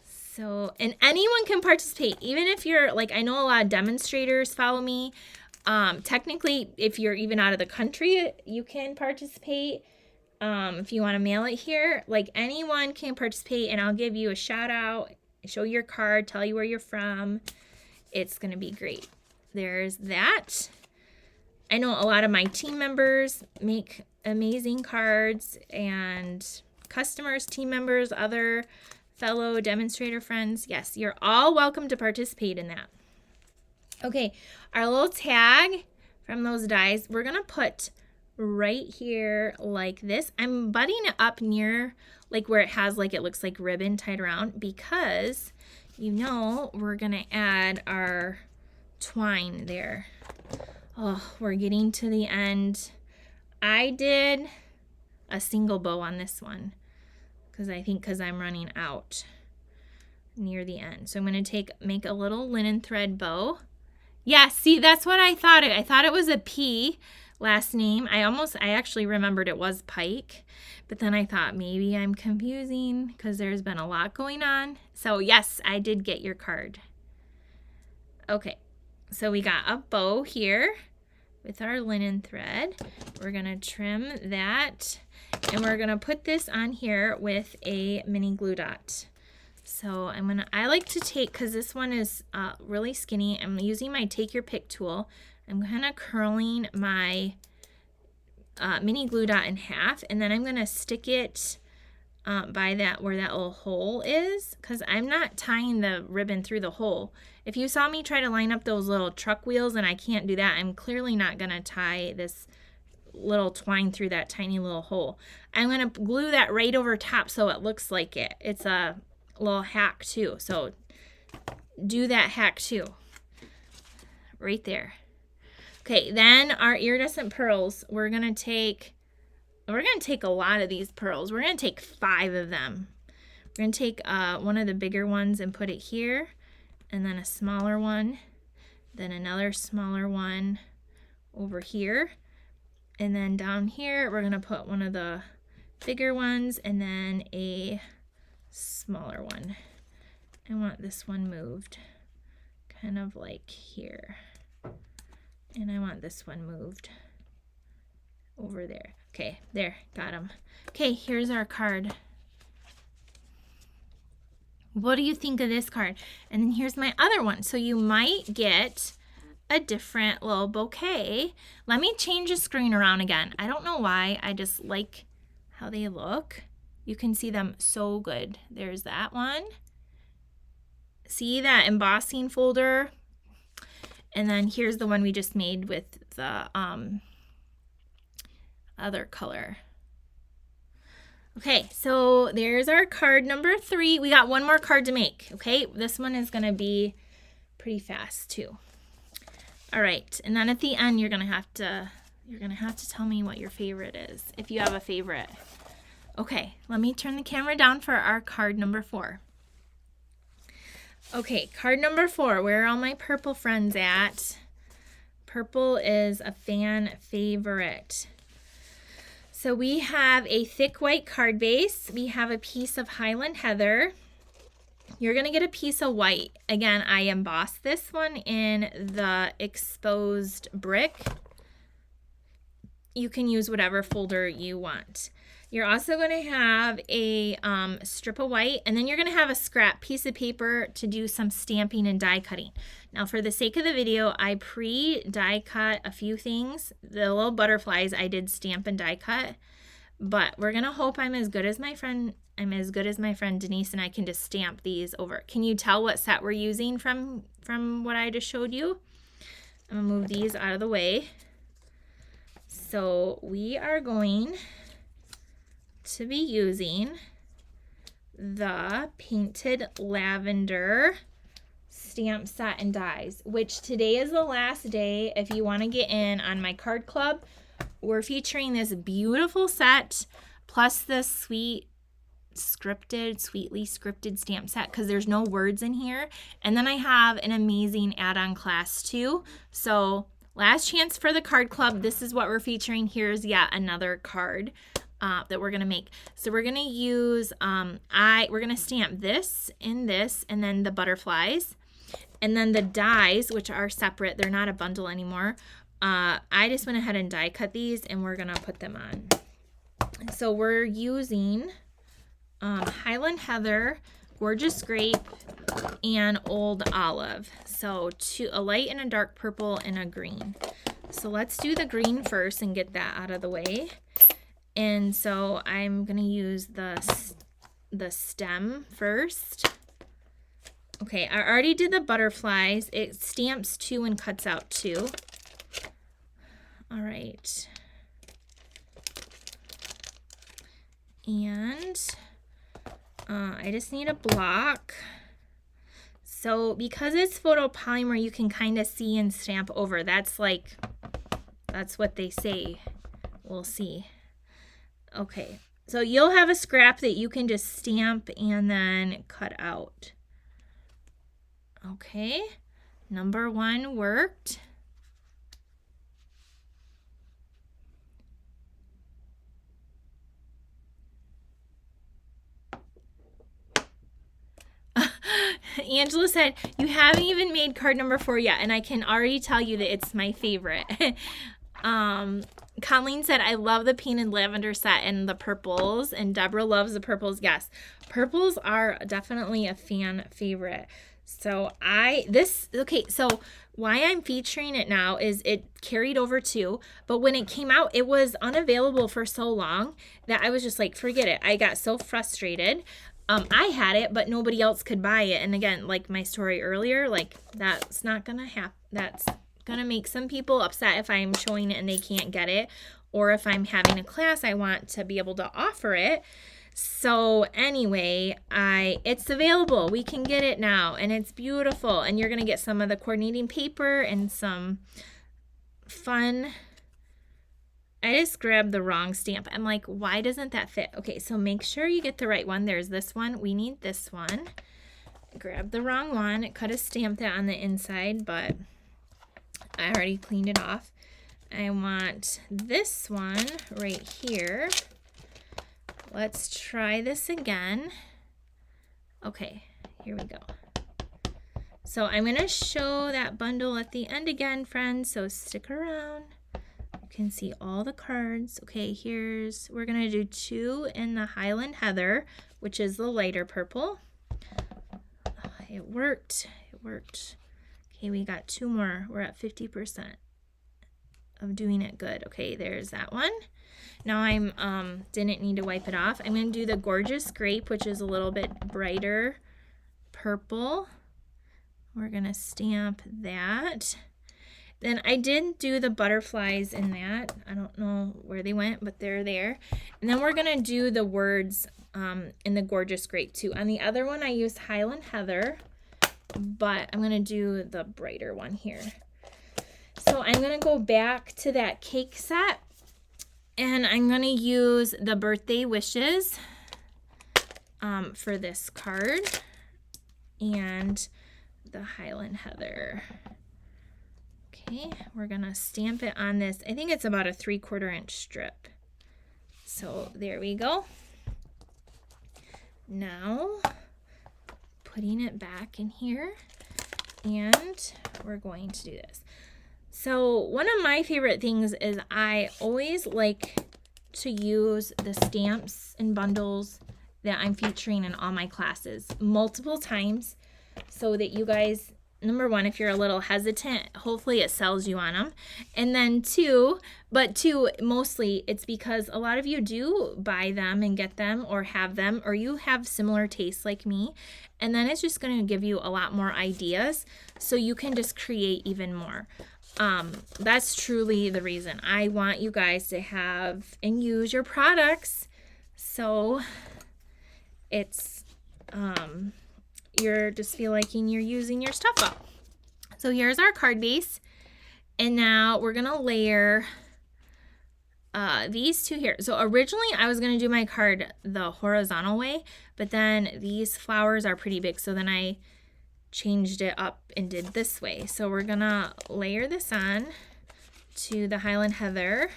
S1: So, and anyone can participate, even if you're, like, I know a lot of demonstrators follow me. Technically, if you're even out of the country, you can participate. If you want to mail it here, like, anyone can participate, and I'll give you a shout out, show your card, tell you where you're from. It's going to be great. There's that. I know a lot of my team members make amazing cards, and customers, team members, other fellow demonstrator friends. Yes, you're all welcome to participate in that. Okay, our little tag from those dies, we're going to put right here like this. I'm butting it up near like where it has like it looks like ribbon tied around because you know we're going to add our twine there. Oh, we're getting to the end. I did a single bow on this one because I'm running out near the end. So I'm going to make a little linen thread bow. Yeah, see, that's what I thought. I thought it was a P last name. I actually remembered it was Pike, but then I thought maybe I'm confusing because there's been a lot going on. So yes, I did get your card. Okay, so we got a bow here with our linen thread. We're gonna trim that and we're gonna put this on here with a mini glue dot. So I like to take, because this one is really skinny, I'm using my take your pick tool. I'm kind of curling my mini glue dot in half, and then I'm going to stick it by that where that little hole is, because I'm not tying the ribbon through the hole. If you saw me try to line up those little truck wheels and I can't do that, I'm clearly not going to tie this little twine through that tiny little hole. I'm going to glue that right over top so it looks like it. It's a little hack too, so do that hack too. Right there. Okay, then our iridescent pearls, we're gonna take a lot of these pearls. We're gonna take 5 of them. We're gonna take one of the bigger ones and put it here, and then a smaller one, then another smaller one over here, and then down here we're gonna put one of the bigger ones and then a smaller one. I want this one moved kind of like here, and I want this one moved over there. Okay, there, got them. Okay, here's our card. What do you think of this card? And then here's my other one. So you might get a different little bouquet. Let me change the screen around again. I don't know why. I just like how they look. You can see them so good. There's that one. See that embossing folder? And then here's the one we just made with the other color. Okay, so there's our card number 3. We got one more card to make, okay? This one is gonna be pretty fast too. All right, and then at the end, you're gonna have to tell me what your favorite is, if you have a favorite. Okay, let me turn the camera down for our card number 4. Okay, card number 4, where are all my purple friends at? Purple is a fan favorite. So we have a thick white card base. We have a piece of Highland Heather. You're gonna get a piece of white. Again, I embossed this one in the exposed brick. You can use whatever folder you want. You're also gonna have a strip of white, and then you're gonna have a scrap piece of paper to do some stamping and die cutting. Now for the sake of the video, I pre-die cut a few things. The little butterflies I did stamp and die cut, but we're gonna hope I'm as good as my friend Denise, and I can just stamp these over. Can you tell what set we're using from what I just showed you? I'm gonna move these out of the way. So we are going to be using the Painted Lavender stamp set and dies, which today is the last day. If you want to get in on my card club, we're featuring this beautiful set plus this sweetly scripted stamp set, because there's no words in here. And then I have an amazing add-on class too. So last chance for the card club. This is what we're featuring. Here's yet another card that we're gonna make. So we're gonna use we're gonna stamp this and then the butterflies, and then the dies, which are separate. They're not a bundle anymore. I just went ahead and die cut these, and we're gonna put them on. So we're using Highland Heather, Gorgeous Grape, and Old Olive. So a light and a dark purple and a green. So let's do the green first and get that out of the way. And so I'm gonna use the stem first. Okay, I already did the butterflies. It stamps 2 and cuts out 2. All right. And I just need a block. So because it's photopolymer, you can kind of see and stamp over. That's what they say. We'll see. Okay, so you'll have a scrap that you can just stamp and then cut out. Okay, number 1 worked. Angela said, you haven't even made card number 4 yet, and I can already tell you that it's my favorite. Colleen said, I love the Painted Lavender set and the purples, and Deborah loves the purples. Yes, purples are definitely a fan favorite. So so why I'm featuring it now is it carried over too, but when it came out, it was unavailable for so long that I was just like, forget it. I got so frustrated. I had it, but nobody else could buy it. And again, like my story earlier, like that's not gonna happen. That's gonna make some people upset if I'm showing it and they can't get it, or if I'm having a class, I want to be able to offer it. So anyway, it's available. We can get it now, and it's beautiful. And you're gonna get some of the coordinating paper and some fun. I just grabbed the wrong stamp. I'm like, why doesn't that fit? Okay, so make sure you get the right one. There's this one. We need this one. Grab the wrong one. It could have stamped that on the inside, but I already cleaned it off. I want this one right here. Let's try this again. Okay, here we go. So I'm going to show that bundle at the end again, friends, so stick around. You can see all the cards. Okay, we're going to do 2 in the Highland Heather, which is the lighter purple. It worked. Okay, we got 2 more. We're at 50% of doing it good. Okay, there's that one. Now I'm didn't need to wipe it off. I'm going to do the Gorgeous Grape, which is a little bit brighter purple. We're going to stamp that. Then I didn't do the butterflies in that. I don't know where they went, but they're there. And then we're going to do the words in the Gorgeous Grape too. On the other one I used Highland Heather, but I'm going to do the brighter one here. So I'm going to go back to that cake set, and I'm going to use the birthday wishes for this card and the Highland Heather. Okay, we're going to stamp it on this. I think it's about a 3/4 inch strip. So there we go. Now, putting it back in here, and we're going to do this. So one of my favorite things is I always like to use the stamps and bundles that I'm featuring in all my classes multiple times so that you guys, number one, if you're a little hesitant, hopefully it sells you on them. And then two, mostly it's because a lot of you do buy them and get them or have them, or you have similar tastes like me. And then it's just going to give you a lot more ideas so you can just create even more. That's truly the reason. I want you guys to have and use your products so it's you're just feel like you're using your stuff up. So here's our card base, and now we're gonna layer these 2 here. So originally I was gonna do my card the horizontal way, but then these flowers are pretty big, so then I changed it up and did this way. So we're gonna layer this on to the Highland Heather.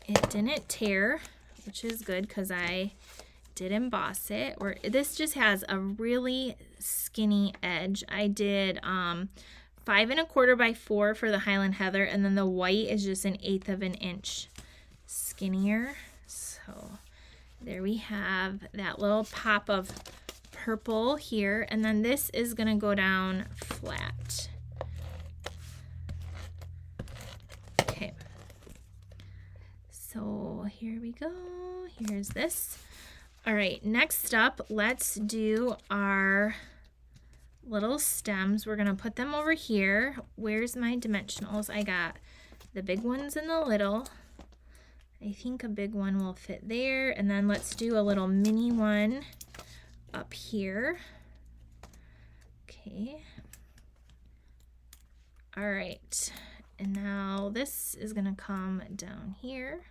S1: It didn't tear, which is good because I did emboss it. Or this just has a really skinny edge. I did 5 1/4 by 4 for the Highland Heather, and then the white is just 1/8 of an inch skinnier. So there we have that little pop of purple here, and then this is going to go down flat. Okay, so here we go. Here's this. All right, next up, let's do our little stems. We're going to put them over here. Where's my dimensionals? I got the big ones and the little. I think a big one will fit there, and then let's do a little mini one up here. Okay. All right. And now this is going to come down here.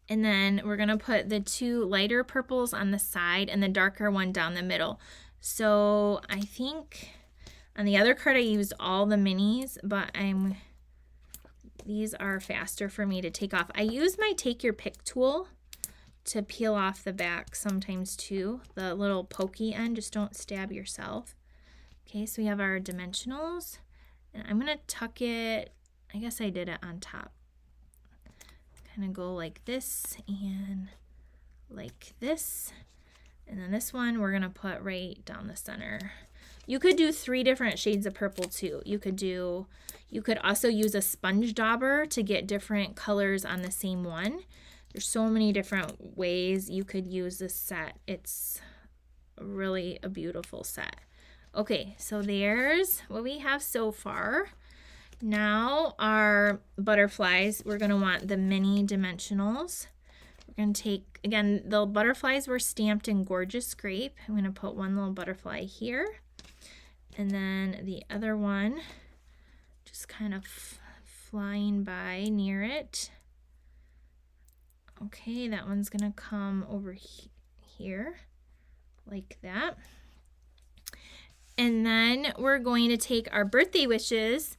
S1: And then we're going to put the 2 lighter purples on the side and the darker one down the middle. So I think on the other card I used all the minis, but these are faster for me to take off. I use my take your pick tool to peel off the back sometimes too, the little pokey end, just don't stab yourself. Okay, so we have our dimensionals, and I'm gonna tuck it, I guess I did it on top. Kind of go like this and like this, and then this one we're gonna put right down the center. You could do 3 different shades of purple too. You could also use a sponge dauber to get different colors on the same one. There's so many different ways you could use this set. It's really a beautiful set. Okay, so there's what we have so far. Now our butterflies, we're going to want the mini dimensionals. We're going to take, again, the butterflies were stamped in Gorgeous Grape. I'm going to put one little butterfly here. And then the other one, just kind of flying by near it. Okay, that one's going to come over here like that. And then we're going to take our birthday wishes,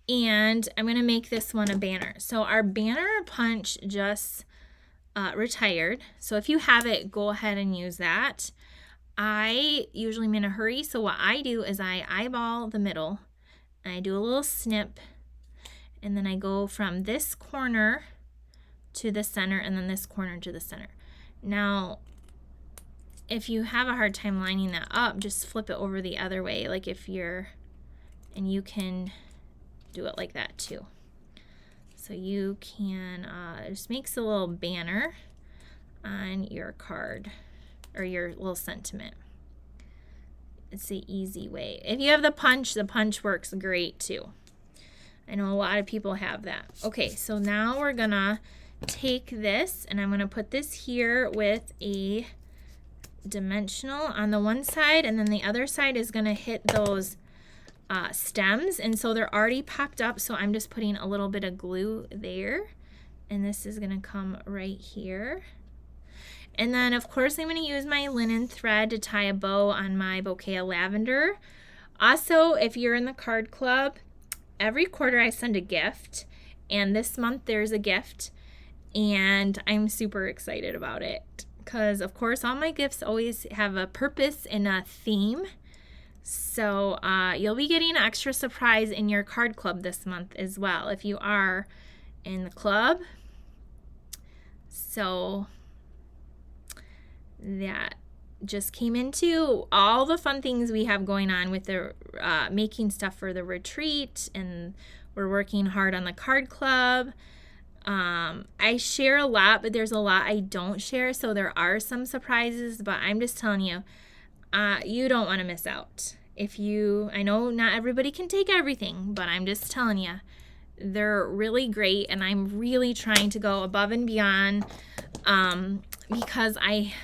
S1: and I'm going to make this one a banner. So our banner punch just retired. So if you have it, go ahead and use that. I usually am in a hurry, so what I do is I eyeball the middle, and I do a little snip, and then I go from this corner to the center, and then this corner to the center. Now, if you have a hard time lining that up, just flip it over the other way, like if you're, and you can do it like that too. So you can, it just makes a little banner on your card or your little sentiment. It's the easy way. If you have the punch works great too. I know a lot of people have that. Okay, so now we're gonna take this, and I'm gonna put this here with a dimensional on the one side, and then the other side is gonna hit those stems, and so they're already popped up, so I'm just putting a little bit of glue there, and this is gonna come right here. And then of course I'm gonna use my linen thread to tie a bow on my bouquet of lavender. Also, if you're in the card club, every quarter I send a gift, and this month there's a gift, and I'm super excited about it because of course all my gifts always have a purpose and a theme. So you'll be getting an extra surprise in your card club this month as well if you are in the club. So that just came into all the fun things we have going on with the making stuff for the retreat, and we're working hard on the card club. I share a lot, but there's a lot I don't share, so there are some surprises, but I'm just telling you, you don't want to miss out. I know not everybody can take everything, but I'm just telling you, they're really great, and I'm really trying to go above and beyond because I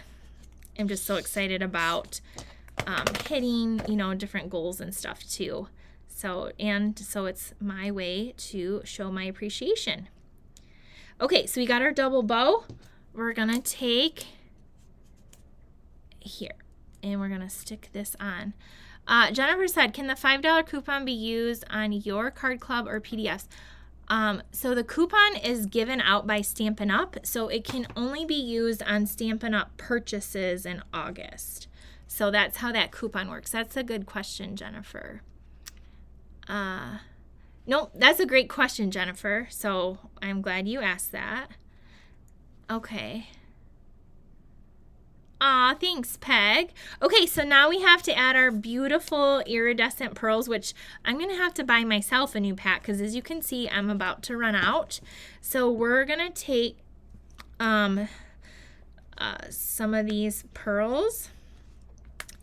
S1: am just so excited about hitting, different goals and stuff too. So it's my way to show my appreciation. Okay, so we got our double bow. We're gonna take here, and we're gonna stick this on. Jennifer said, can the $5 coupon be used on your card club or PDFs? So the coupon is given out by Stampin' Up, so it can only be used on Stampin' Up purchases in August. So that's how that coupon works. That's a good question, Jennifer. No, that's a great question, Jennifer. So I'm glad you asked that. Okay. Aw, thanks, Peg. Okay, so now we have to add our beautiful iridescent pearls, which I'm going to have to buy myself a new pack because as you can see, I'm about to run out. So we're going to take some of these pearls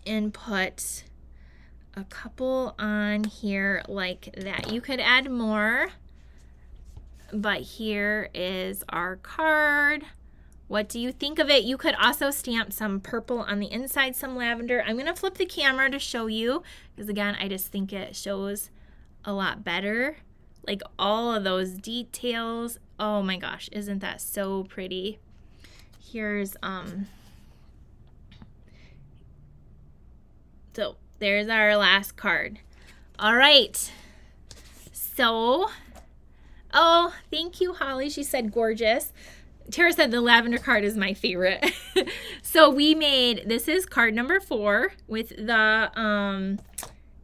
S1: and put a couple on here like that. You could add more, but here is our card. What do you think of it? You could also stamp some purple on the inside, some lavender. I'm going to flip the camera to show you because again, I just think it shows a lot better. Like all of those details. Oh my gosh, isn't that so pretty? Here's so there's our last card. All right. So, oh, thank you, Holly. She said gorgeous. Tara said the lavender card is my favorite. So we made, this is card number 4 with the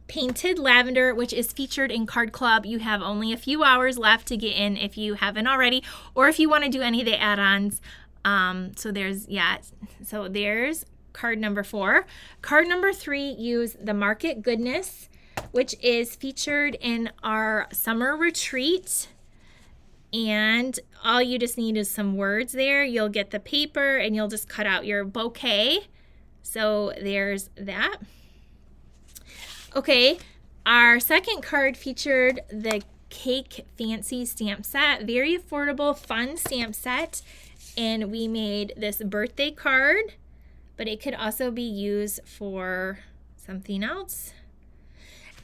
S1: painted lavender, which is featured in Card Club. You have only a few hours left to get in if you haven't already, or if you want to do any of the add-ons. So there's card number 4. Card number 3, use the Market Goodness, which is featured in our summer retreat. And all you just need is some words there. You'll get the paper and you'll just cut out your bouquet. So there's that. Okay, our second card featured the Cake Fancy stamp set. Very affordable, fun stamp set. and we made this birthday card, but it could also be used for something else.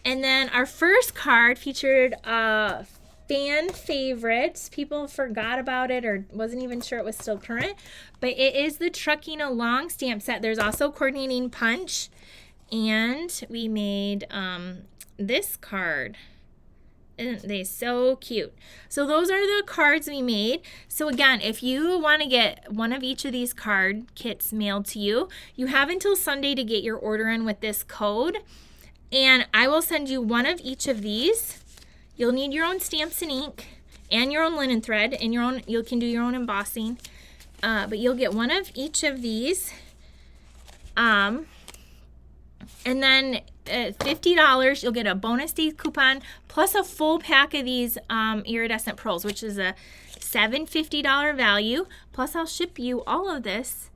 S1: And then our first card featured fan favorites. People forgot about it or wasn't even sure it was still current, but it is the Trucking Along stamp set. There's also coordinating punch, and we made this card. Isn't they so cute? So those are the cards we made. So again, if you want to get one of each of these card kits mailed to you, you have until Sunday to get your order in with this code, and I will send you one of each of these. You'll need your own stamps and ink and your own linen thread, and you can do your own embossing, but you'll get one of each of these, and then at $50 you'll get a bonus day coupon plus a full pack of these iridescent pearls, which is a $750 value, plus I'll ship you all of this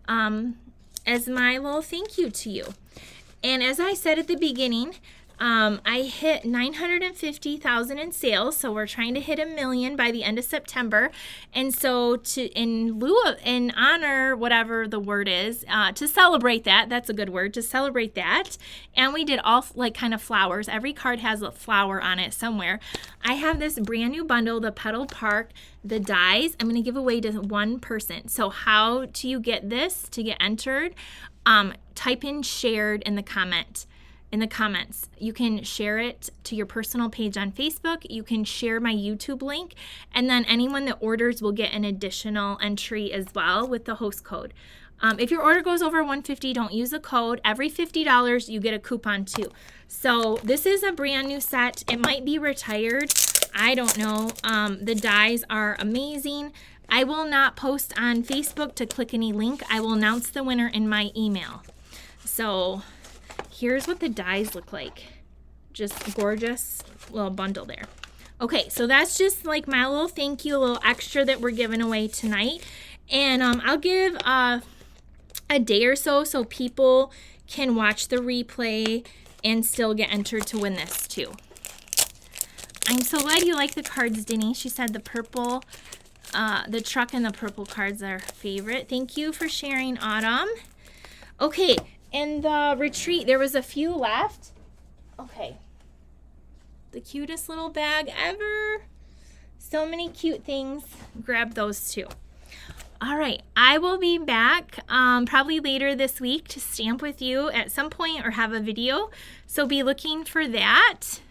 S1: as my little thank you to you. And as I said at the beginning, I hit 950,000 in sales, so we're trying to hit 1 million by the end of September. And so in honor, whatever the word is, to celebrate that's a good word, to celebrate that. And we did all like kind of flowers. Every card has a flower on it somewhere. I have this brand new bundle, the Petal Park, the dies. I'm going to give away to one person. So how do you get this to get entered? Type in shared in the comments. You can share it to your personal page on Facebook. You can share my YouTube link, and then anyone that orders will get an additional entry as well with the host code. If your order goes over $150, don't use the code. Every $50 you get a coupon too. So this is a brand new set. It might be retired. I don't know. The dies are amazing. I will not post on Facebook to click any link. I will announce the winner in my email. So here's what the dies look like. Just gorgeous little bundle there. Okay, so that's just like my little thank you, a little extra that we're giving away tonight. And I'll give a day or so people can watch the replay and still get entered to win this too. I'm so glad you like the cards, Denny. She said the purple, the truck and the purple cards are her favorite. Thank you for sharing, Autumn. Okay, in the retreat, there was a few left. Okay. The cutest little bag ever. So many cute things. Grab those too. All right, I will be back probably later this week to stamp with you at some point or have a video. So be looking for that.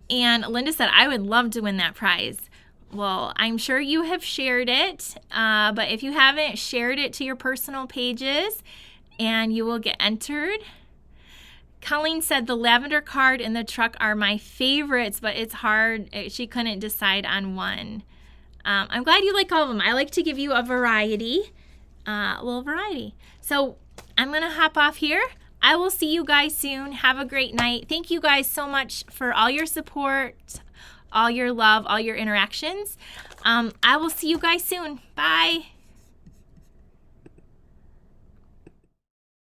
S1: And Linda said, I would love to win that prize. Well, I'm sure you have shared it, but if you haven't, shared it to your personal pages and you will get entered. Colleen said the lavender card and the truck are my favorites, but it's hard. She couldn't decide on one. I'm glad you like all of them. I like to give you a variety, a little variety. So I'm going to hop off here. I will see you guys soon. Have a great night. Thank you guys so much for all your support, all your love, all your interactions. I will see you guys soon. Bye.